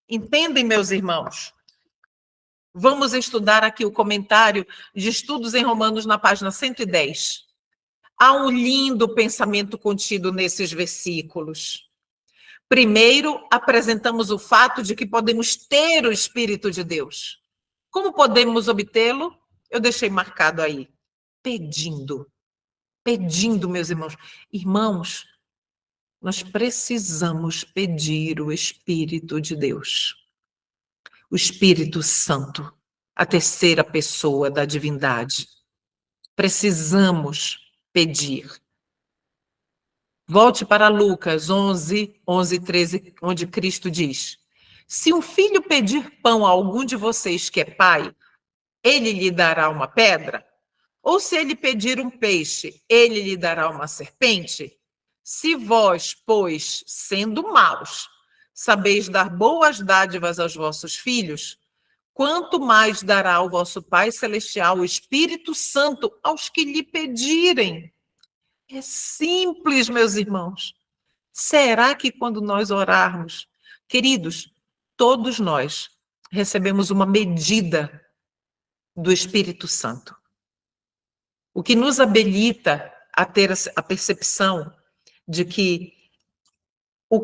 Entendem, meus irmãos? Vamos estudar aqui o comentário de Estudos em Romanos na página 110. Há um lindo pensamento contido nesses versículos. Primeiro, apresentamos o fato de que podemos ter o Espírito de Deus. Como podemos obtê-lo? Eu deixei marcado aí. Pedindo. Pedindo, meus irmãos. Irmãos, nós precisamos pedir o Espírito de Deus. O Espírito Santo, a terceira pessoa da divindade. Precisamos pedir. Volte para Lucas 11, 13, onde Cristo diz: se um filho pedir pão a algum de vocês que é pai, ele lhe dará uma pedra? Ou se ele pedir um peixe, ele lhe dará uma serpente? Se vós, pois, sendo maus, sabeis dar boas dádivas aos vossos filhos, quanto mais dará o vosso Pai Celestial o Espírito Santo aos que lhe pedirem? É simples, meus irmãos. Será que quando nós orarmos, queridos, todos nós recebemos uma medida do Espírito Santo? O que nos habilita a ter a percepção de que o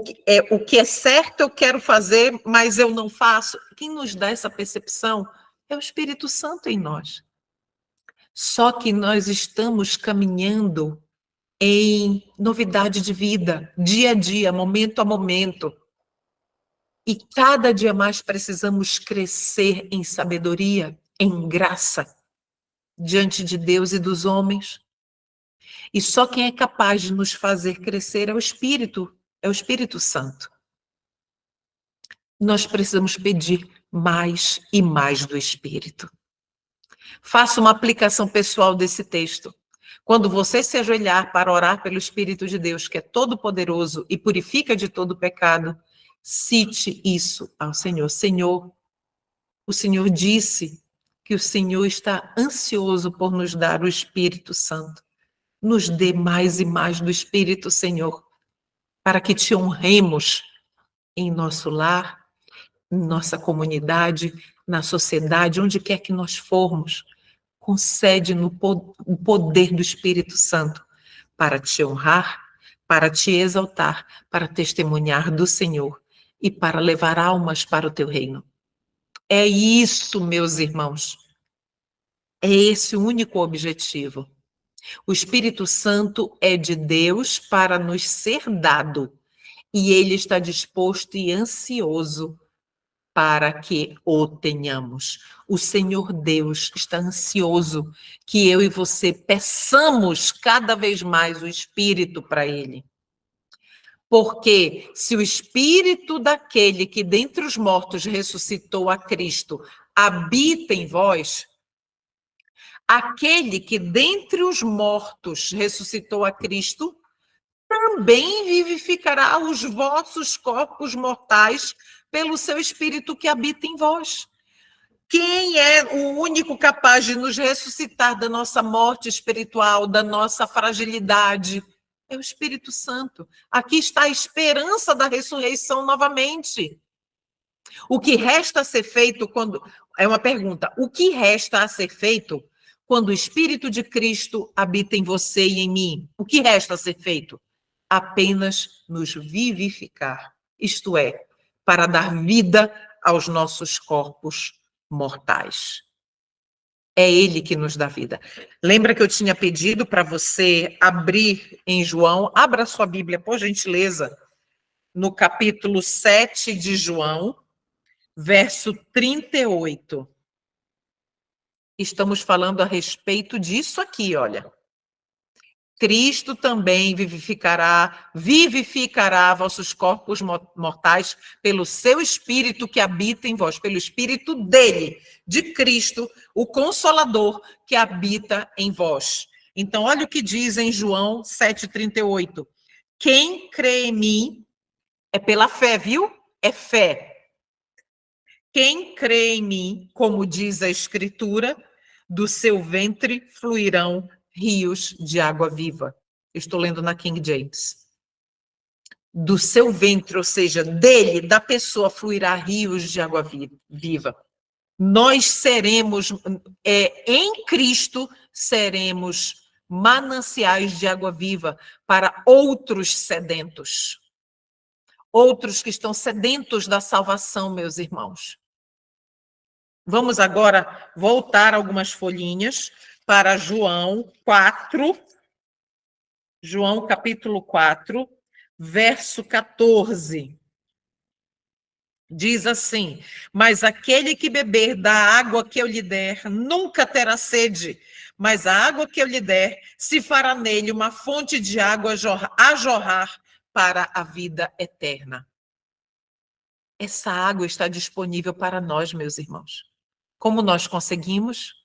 que é certo eu quero fazer, mas eu não faço. Quem nos dá essa percepção é o Espírito Santo em nós. Só que nós estamos caminhando em novidade de vida, dia a dia, momento a momento. E cada dia mais precisamos crescer em sabedoria, em graça, diante de Deus e dos homens. E só quem é capaz de nos fazer crescer é o Espírito Santo. Nós precisamos pedir mais e mais do Espírito. Faça uma aplicação pessoal desse texto. Quando você se ajoelhar para orar pelo Espírito de Deus, que é todo-poderoso e purifica de todo pecado, cite isso ao Senhor. Senhor, o Senhor disse que o Senhor está ansioso por nos dar o Espírito Santo. Nos dê mais e mais do Espírito, Senhor, para que te honremos em nosso lar, em nossa comunidade, na sociedade, onde quer que nós formos. Concede-nos o poder do Espírito Santo para te honrar, para te exaltar, para testemunhar do Senhor e para levar almas para o teu reino. É isso, meus irmãos. É esse o único objetivo. O Espírito Santo é de Deus para nos ser dado e ele está disposto e ansioso para que o tenhamos. O Senhor Deus está ansioso que eu e você peçamos cada vez mais o Espírito para ele. Porque se o Espírito daquele que dentre os mortos ressuscitou a Cristo habita em vós, aquele que dentre os mortos ressuscitou a Cristo também vivificará os vossos corpos mortais pelo seu Espírito que habita em vós. Quem é o único capaz de nos ressuscitar da nossa morte espiritual, da nossa fragilidade? É o Espírito Santo. Aqui está a esperança da ressurreição novamente. O que resta a ser feito quando... É uma pergunta. O que resta a ser feito quando o Espírito de Cristo habita em você e em mim? O que resta a ser feito? Apenas nos vivificar. Isto é, para dar vida aos nossos corpos mortais. É Ele que nos dá vida. Lembra que eu tinha pedido para você abrir em João? Abra sua Bíblia, por gentileza, no capítulo 7 de João, verso 38. Estamos falando a respeito disso aqui, olha. Cristo também vivificará vossos corpos mortais pelo seu Espírito que habita em vós, pelo Espírito dele, de Cristo, o Consolador que habita em vós. Então, olha o que diz em João 7,38. Quem crê em mim é pela fé, viu? É fé. Quem crê em mim, como diz a Escritura, do seu ventre fluirão rios de água viva. Estou lendo na King James. Do seu ventre, ou seja, dele, da pessoa, fluirá rios de água viva. Nós seremos, em Cristo, seremos mananciais de água viva para outros sedentos. Outros que estão sedentos da salvação, meus irmãos. Vamos agora voltar algumas folhinhas para João 4, João capítulo 4, verso 14. Diz assim: mas aquele que beber da água que eu lhe der, nunca terá sede, mas a água que eu lhe der, se fará nele uma fonte de água a jorrar para a vida eterna. Essa água está disponível para nós, meus irmãos. Como nós conseguimos?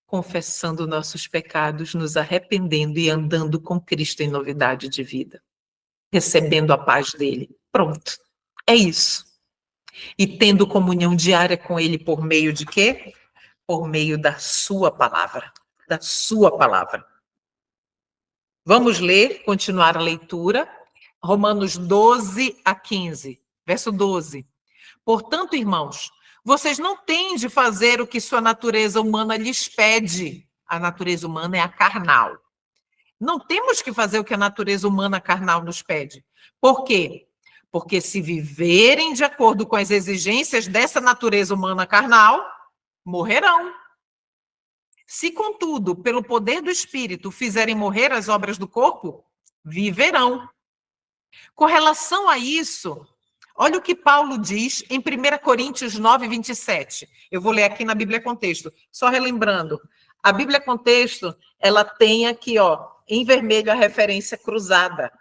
Confessando nossos pecados, nos arrependendo e andando com Cristo em novidade de vida. Recebendo a paz dele. Pronto. É isso. E tendo comunhão diária com ele por meio de quê? Por meio da sua palavra. Da sua palavra. Vamos ler, continuar a leitura. Romanos 12 a 15. Verso 12. Portanto, irmãos, vocês não têm de fazer o que sua natureza humana lhes pede. A natureza humana é a carnal. Não temos que fazer o que a natureza humana carnal nos pede. Por quê? Porque se viverem de acordo com as exigências dessa natureza humana carnal, morrerão. Se, contudo, pelo poder do Espírito, fizerem morrer as obras do corpo, viverão. Com relação a isso, olha o que Paulo diz em 1 Coríntios 9, 27. Eu vou ler aqui na Bíblia Contexto. Só relembrando, a Bíblia Contexto, ela tem aqui, ó, em vermelho, a referência cruzada.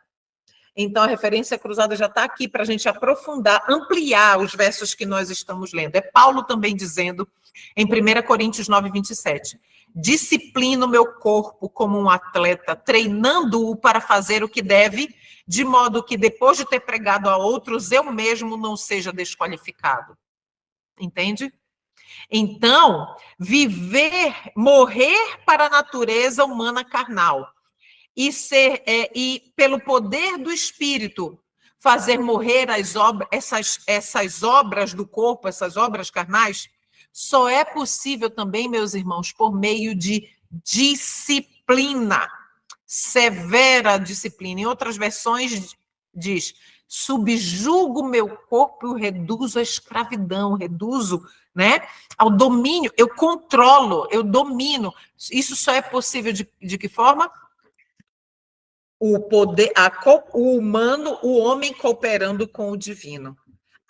Então, a referência cruzada já está aqui para a gente aprofundar, ampliar os versos que nós estamos lendo. É Paulo também dizendo, em 1 Coríntios 9, 27. Disciplino meu corpo como um atleta, treinando-o para fazer o que deve, de modo que depois de ter pregado a outros, eu mesmo não seja desqualificado. Entende? Então, morrer para a natureza humana carnal e pelo poder do Espírito, fazer morrer essas obras do corpo, essas obras carnais, só é possível também, meus irmãos, por meio de disciplina. Severa disciplina. Em outras versões diz, subjugo meu corpo e o reduzo à escravidão, reduzo, né, ao domínio, eu controlo, eu domino. Isso só é possível de que forma? O poder, o humano, o homem cooperando com o divino.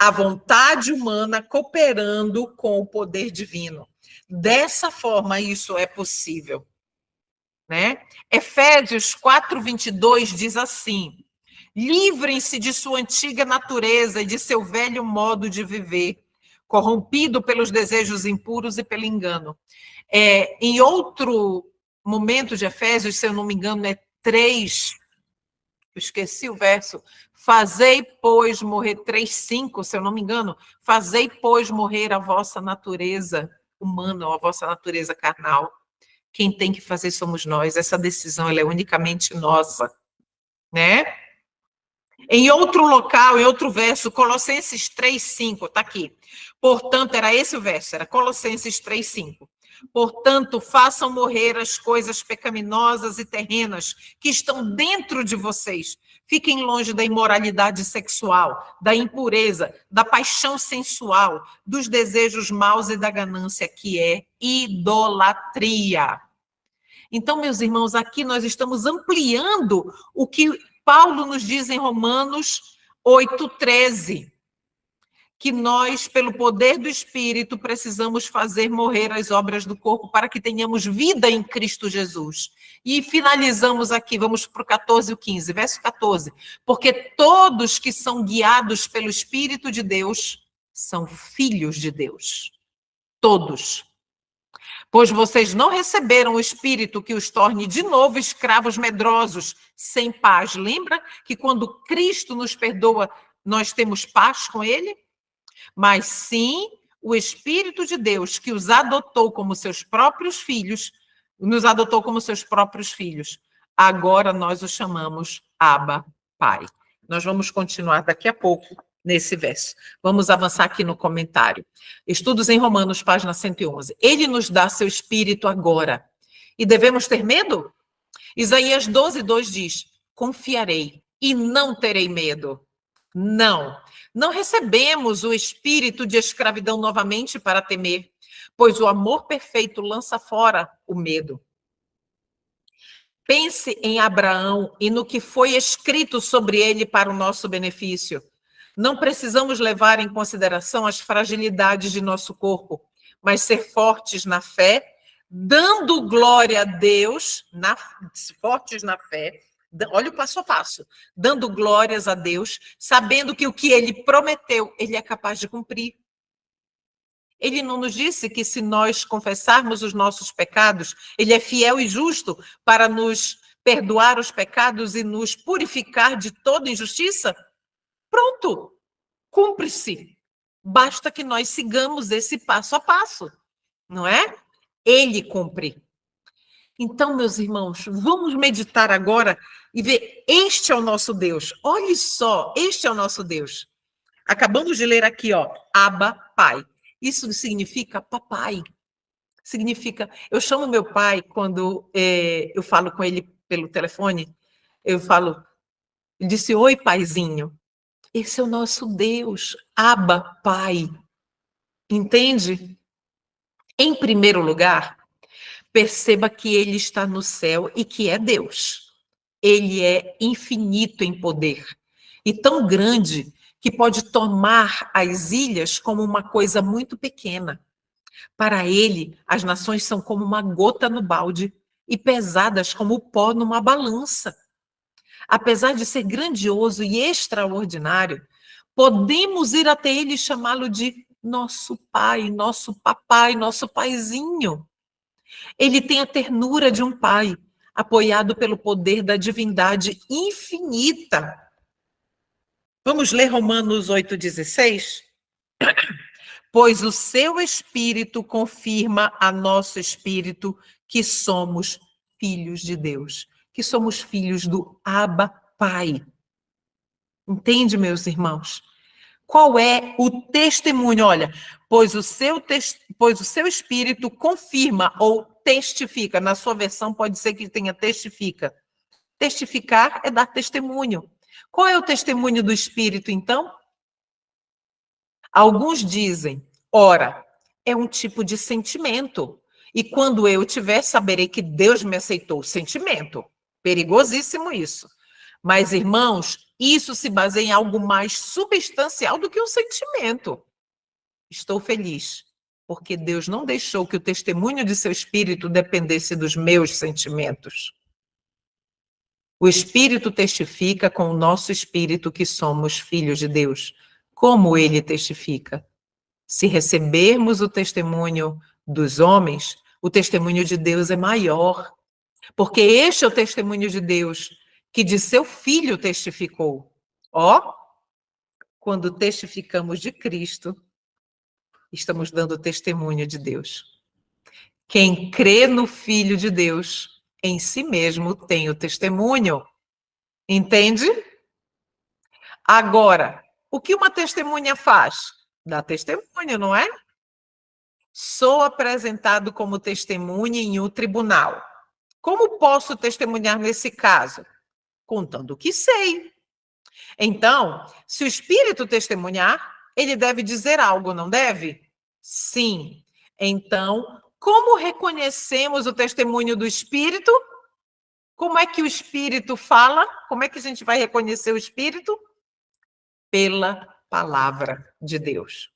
A vontade humana cooperando com o poder divino. Dessa forma, isso é possível. Né? Efésios 4:22 diz assim: livrem-se de sua antiga natureza e de seu velho modo de viver, corrompido pelos desejos impuros e pelo engano. Em outro momento de Efésios, se eu não me engano, é 3, esqueci o verso. Fazei, pois, morrer 3:5, se eu não me engano. Fazei, pois, morrer a vossa natureza humana, ou a vossa natureza carnal. Quem tem que fazer somos nós. Essa decisão ela é unicamente nossa, né? Em outro local, em outro verso, Colossenses 3:5, está aqui. Portanto, era esse o verso, era Colossenses 3:5. Portanto, façam morrer as coisas pecaminosas e terrenas que estão dentro de vocês. Fiquem longe da imoralidade sexual, da impureza, da paixão sensual, dos desejos maus e da ganância, que é idolatria. Então, meus irmãos, aqui nós estamos ampliando o que Paulo nos diz em Romanos 8:13, que nós, pelo poder do Espírito, precisamos fazer morrer as obras do corpo para que tenhamos vida em Cristo Jesus. E finalizamos aqui, vamos para o 14 e o 15, verso 14. Porque todos que são guiados pelo Espírito de Deus são filhos de Deus. Todos. Pois vocês não receberam o Espírito que os torne de novo escravos medrosos, sem paz. Lembra que quando Cristo nos perdoa, nós temos paz com Ele? Mas sim o Espírito de Deus, que os adotou como seus próprios filhos, nos adotou como seus próprios filhos. Agora nós o chamamos Abba, Pai. Nós vamos continuar daqui a pouco nesse verso. Vamos avançar aqui no comentário. Estudos em Romanos, página 111. Ele nos dá seu Espírito agora. E devemos ter medo? Isaías 12:2 diz: confiarei e não terei medo. Não recebemos o espírito de escravidão novamente para temer, pois o amor perfeito lança fora o medo. Pense em Abraão e no que foi escrito sobre ele para o nosso benefício. Não precisamos levar em consideração as fragilidades de nosso corpo, mas ser fortes na fé, dando glória a Deus, fortes na fé. Olha o passo a passo, dando glórias a Deus, sabendo que o que ele prometeu, ele é capaz de cumprir. Ele não nos disse que se nós confessarmos os nossos pecados, ele é fiel e justo para nos perdoar os pecados e nos purificar de toda injustiça? Pronto, cumpre-se. Basta que nós sigamos esse passo a passo, não é? Ele cumpre. Então, meus irmãos, vamos meditar agora e ver, este é o nosso Deus. Olhe só, este é o nosso Deus. Acabamos de ler aqui, ó, Abba, Pai. Isso significa papai. Significa, eu chamo meu pai quando eu falo com ele pelo telefone, eu falo, ele disse, oi, paizinho. Esse é o nosso Deus, Abba, Pai. Entende? Em primeiro lugar, perceba que ele está no céu e que é Deus. Ele é infinito em poder e tão grande que pode tomar as ilhas como uma coisa muito pequena. Para ele, as nações são como uma gota no balde e pesadas como o pó numa balança. Apesar de ser grandioso e extraordinário, podemos ir até ele e chamá-lo de nosso pai, nosso papai, nosso paizinho. Ele tem a ternura de um pai, apoiado pelo poder da divindade infinita. Vamos ler Romanos 8:16? Pois o seu Espírito confirma a nosso espírito que somos filhos de Deus, que somos filhos do Abba Pai. Entende, meus irmãos? Qual é o testemunho? Olha, pois o seu Espírito confirma ou testifica. Na sua versão pode ser que tenha testifica. Testificar é dar testemunho. Qual é o testemunho do Espírito, então? Alguns dizem, ora, é um tipo de sentimento. E quando eu tiver, saberei que Deus me aceitou. Sentimento. Perigosíssimo isso. Mas, irmãos, isso se baseia em algo mais substancial do que um sentimento. Estou feliz, porque Deus não deixou que o testemunho de seu Espírito dependesse dos meus sentimentos. O Espírito testifica com o nosso espírito que somos filhos de Deus. Como ele testifica? Se recebermos o testemunho dos homens, o testemunho de Deus é maior. Porque este é o testemunho de Deus, que de seu Filho testificou. Ó, quando testificamos de Cristo, estamos dando testemunho de Deus. Quem crê no Filho de Deus, em si mesmo tem o testemunho. Entende? Agora, o que uma testemunha faz? Dá testemunho, não é? Sou apresentado como testemunha em um tribunal. Como posso testemunhar nesse caso? Contando o que sei. Então, se o Espírito testemunhar, ele deve dizer algo, não deve? Sim. Então, como reconhecemos o testemunho do Espírito? Como é que o Espírito fala? Como é que a gente vai reconhecer o Espírito? Pela palavra de Deus.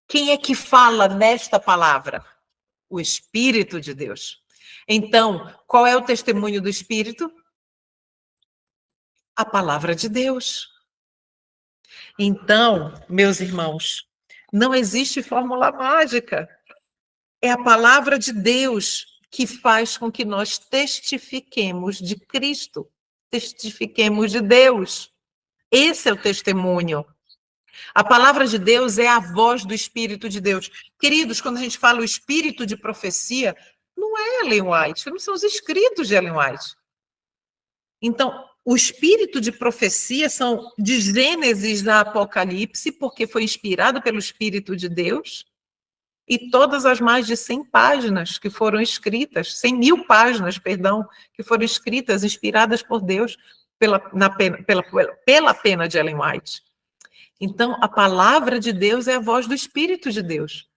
Quem é que fala nesta palavra? O Espírito de Deus. Então, qual é o testemunho do Espírito? A palavra de Deus. Então, meus irmãos, não existe fórmula mágica. É a palavra de Deus que faz com que nós testifiquemos de Cristo, testifiquemos de Deus. Esse é o testemunho. A palavra de Deus é a voz do Espírito de Deus. Queridos, quando a gente fala o espírito de profecia, não é Ellen White, não são os escritos de Ellen White. Então, o espírito de profecia são de Gênesis a Apocalipse, porque foi inspirado pelo Espírito de Deus, e todas as mais de 100 páginas que foram escritas, 100.000 páginas, perdão, que foram escritas, inspiradas por Deus pela pena de Ellen White. Então, a palavra de Deus é a voz do Espírito de Deus.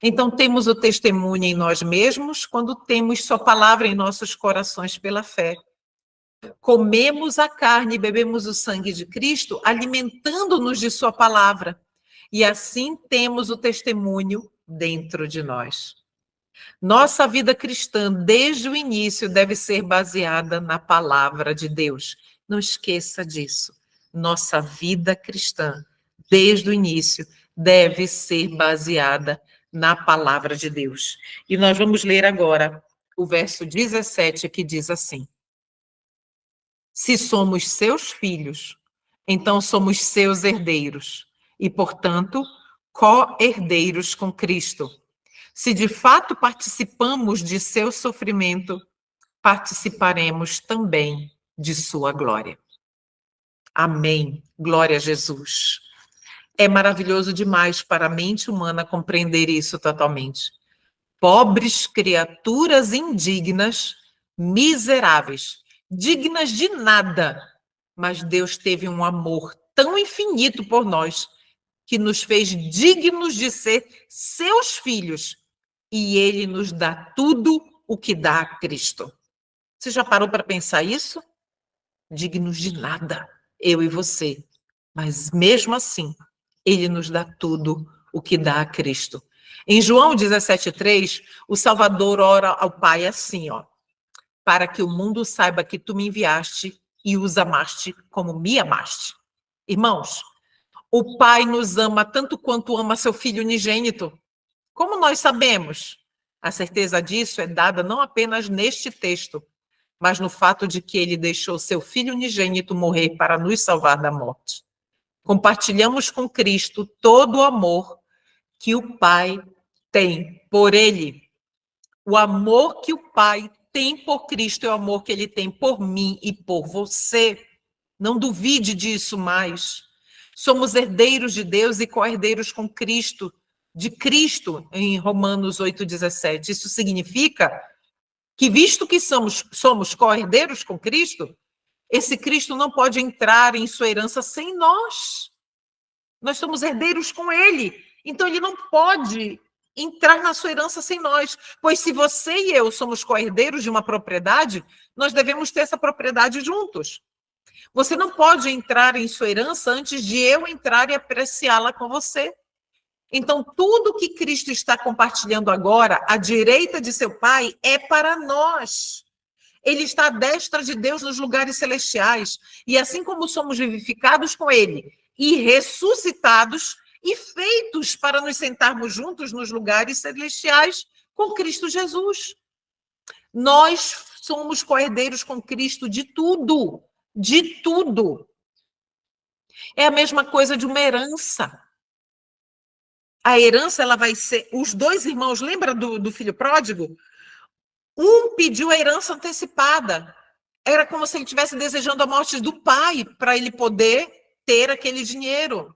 Então, temos o testemunho em nós mesmos quando temos sua palavra em nossos corações pela fé. Comemos a carne e bebemos o sangue de Cristo, alimentando-nos de sua palavra. E assim temos o testemunho dentro de nós. Nossa vida cristã, desde o início, deve ser baseada na palavra de Deus. Não esqueça disso. Nossa vida cristã, desde o início, deve ser baseada na palavra de Deus. E nós vamos ler agora o verso 17, que diz assim: se somos seus filhos, então somos seus herdeiros, e, portanto, co-herdeiros com Cristo. Se de fato participamos de seu sofrimento, participaremos também de sua glória. Amém. Glória a Jesus. É maravilhoso demais para a mente humana compreender isso totalmente. Pobres criaturas indignas, miseráveis, dignas de nada, mas Deus teve um amor tão infinito por nós que nos fez dignos de ser seus filhos, e Ele nos dá tudo o que dá a Cristo. Você já parou para pensar isso? Dignos de nada, eu e você, mas mesmo assim, Ele nos dá tudo o que dá a Cristo. Em João 17,3, o Salvador ora ao Pai assim, ó: para que o mundo saiba que tu me enviaste e os amaste como me amaste. Irmãos, o Pai nos ama tanto quanto ama seu Filho unigênito. Como nós sabemos? A certeza disso é dada não apenas neste texto, mas no fato de que ele deixou seu Filho unigênito morrer para nos salvar da morte. Compartilhamos com Cristo todo o amor que o Pai tem por ele. O amor que o Pai tem por Cristo é o amor que ele tem por mim e por você. Não duvide disso mais. Somos herdeiros de Deus e co-herdeiros com Cristo, de Cristo, em Romanos 8,17. Isso significa que, visto que somos co-herdeiros com Cristo, esse Cristo não pode entrar em sua herança sem nós. Nós somos herdeiros com ele. Então, ele não pode entrar na sua herança sem nós. Pois se você e eu somos co-herdeiros de uma propriedade, nós devemos ter essa propriedade juntos. Você não pode entrar em sua herança antes de eu entrar e apreciá-la com você. Então, tudo que Cristo está compartilhando agora, à direita de seu Pai, é para nós. Ele está à destra de Deus nos lugares celestiais. E assim como somos vivificados com ele e ressuscitados e feitos para nos sentarmos juntos nos lugares celestiais com Cristo Jesus. Nós somos co-herdeiros com Cristo de tudo, de tudo. É a mesma coisa de uma herança. A herança, ela vai ser... Os dois irmãos, lembra do filho pródigo? Um pediu a herança antecipada. Era como se ele estivesse desejando a morte do pai para ele poder ter aquele dinheiro.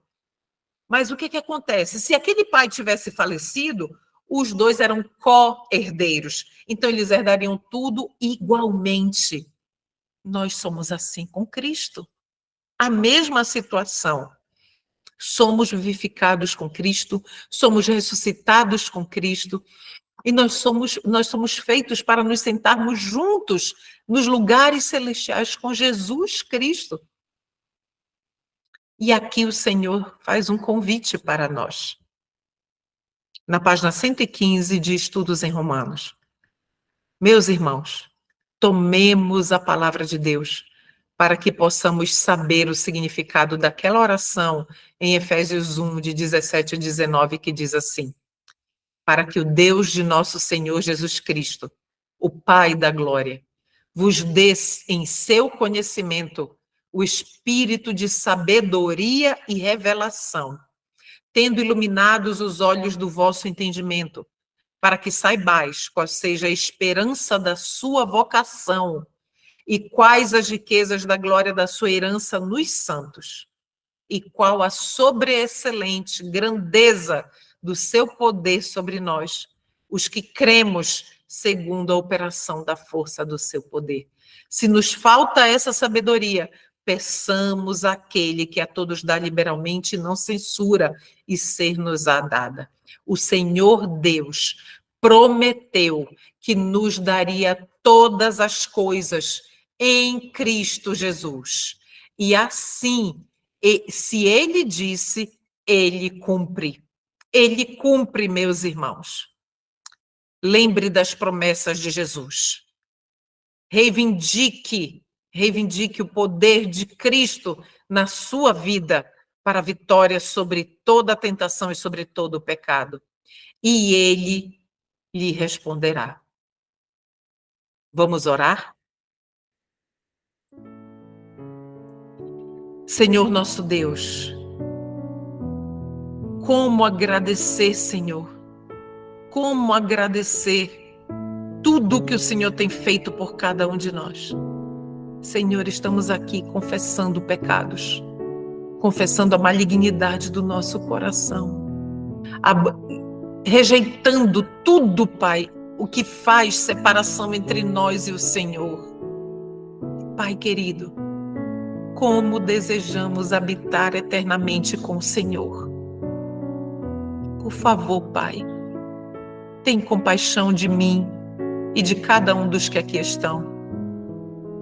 Mas o que acontece? Se aquele pai tivesse falecido, os dois eram co-herdeiros. Então, eles herdariam tudo igualmente. Nós somos assim com Cristo. A mesma situação. Somos vivificados com Cristo, somos ressuscitados com Cristo, e nós somos feitos para nos sentarmos juntos nos lugares celestiais com Jesus Cristo. E aqui o Senhor faz um convite para nós. Na página 115 de Estudos em Romanos. Meus irmãos, tomemos a palavra de Deus para que possamos saber o significado daquela oração em Efésios 1, de 17 a 19, que diz assim: para que o Deus de nosso Senhor Jesus Cristo, o Pai da glória, vos dê em seu conhecimento o espírito de sabedoria e revelação, tendo iluminados os olhos do vosso entendimento, para que saibais qual seja a esperança da sua vocação e quais as riquezas da glória da sua herança nos santos, e qual a sobreexcelente grandeza do seu poder sobre nós, os que cremos segundo a operação da força do seu poder. Se nos falta essa sabedoria, peçamos àquele que a todos dá liberalmente e não censura, e ser-nos-á dada. O Senhor Deus prometeu que nos daria todas as coisas em Cristo Jesus. E assim, se ele disse, ele cumpre. Ele cumpre, meus irmãos. Lembre das promessas de Jesus. Reivindique o poder de Cristo na sua vida para a vitória sobre toda a tentação e sobre todo o pecado. E ele lhe responderá. Vamos orar? Senhor nosso Deus, como agradecer, Senhor, como agradecer tudo que o Senhor tem feito por cada um de nós. Senhor, estamos aqui confessando pecados, confessando a malignidade do nosso coração, rejeitando tudo, Pai, o que faz separação entre nós e o Senhor. Pai querido, como desejamos habitar eternamente com o Senhor. Por favor, Pai, tem compaixão de mim e de cada um dos que aqui estão.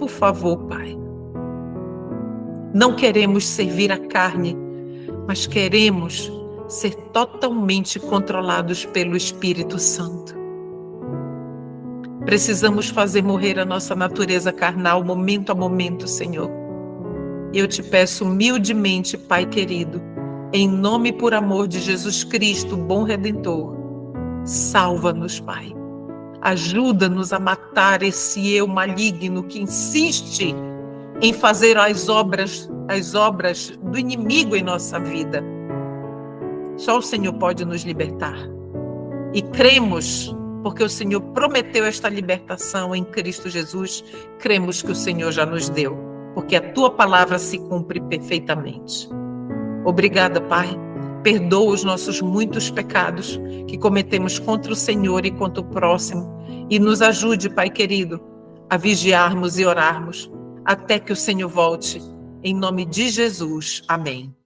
Por favor, Pai. Não queremos servir a carne, mas queremos ser totalmente controlados pelo Espírito Santo. Precisamos fazer morrer a nossa natureza carnal momento a momento, Senhor. Eu te peço humildemente, Pai querido, em nome e por amor de Jesus Cristo, bom Redentor, salva-nos, Pai. Ajuda-nos a matar esse eu maligno que insiste em fazer as obras do inimigo em nossa vida. Só o Senhor pode nos libertar. E cremos, porque o Senhor prometeu esta libertação em Cristo Jesus, cremos que o Senhor já nos deu, porque a tua palavra se cumpre perfeitamente. Obrigada, Pai. Perdoa os nossos muitos pecados que cometemos contra o Senhor e contra o próximo, e nos ajude, Pai querido, a vigiarmos e orarmos até que o Senhor volte. Em nome de Jesus. Amém.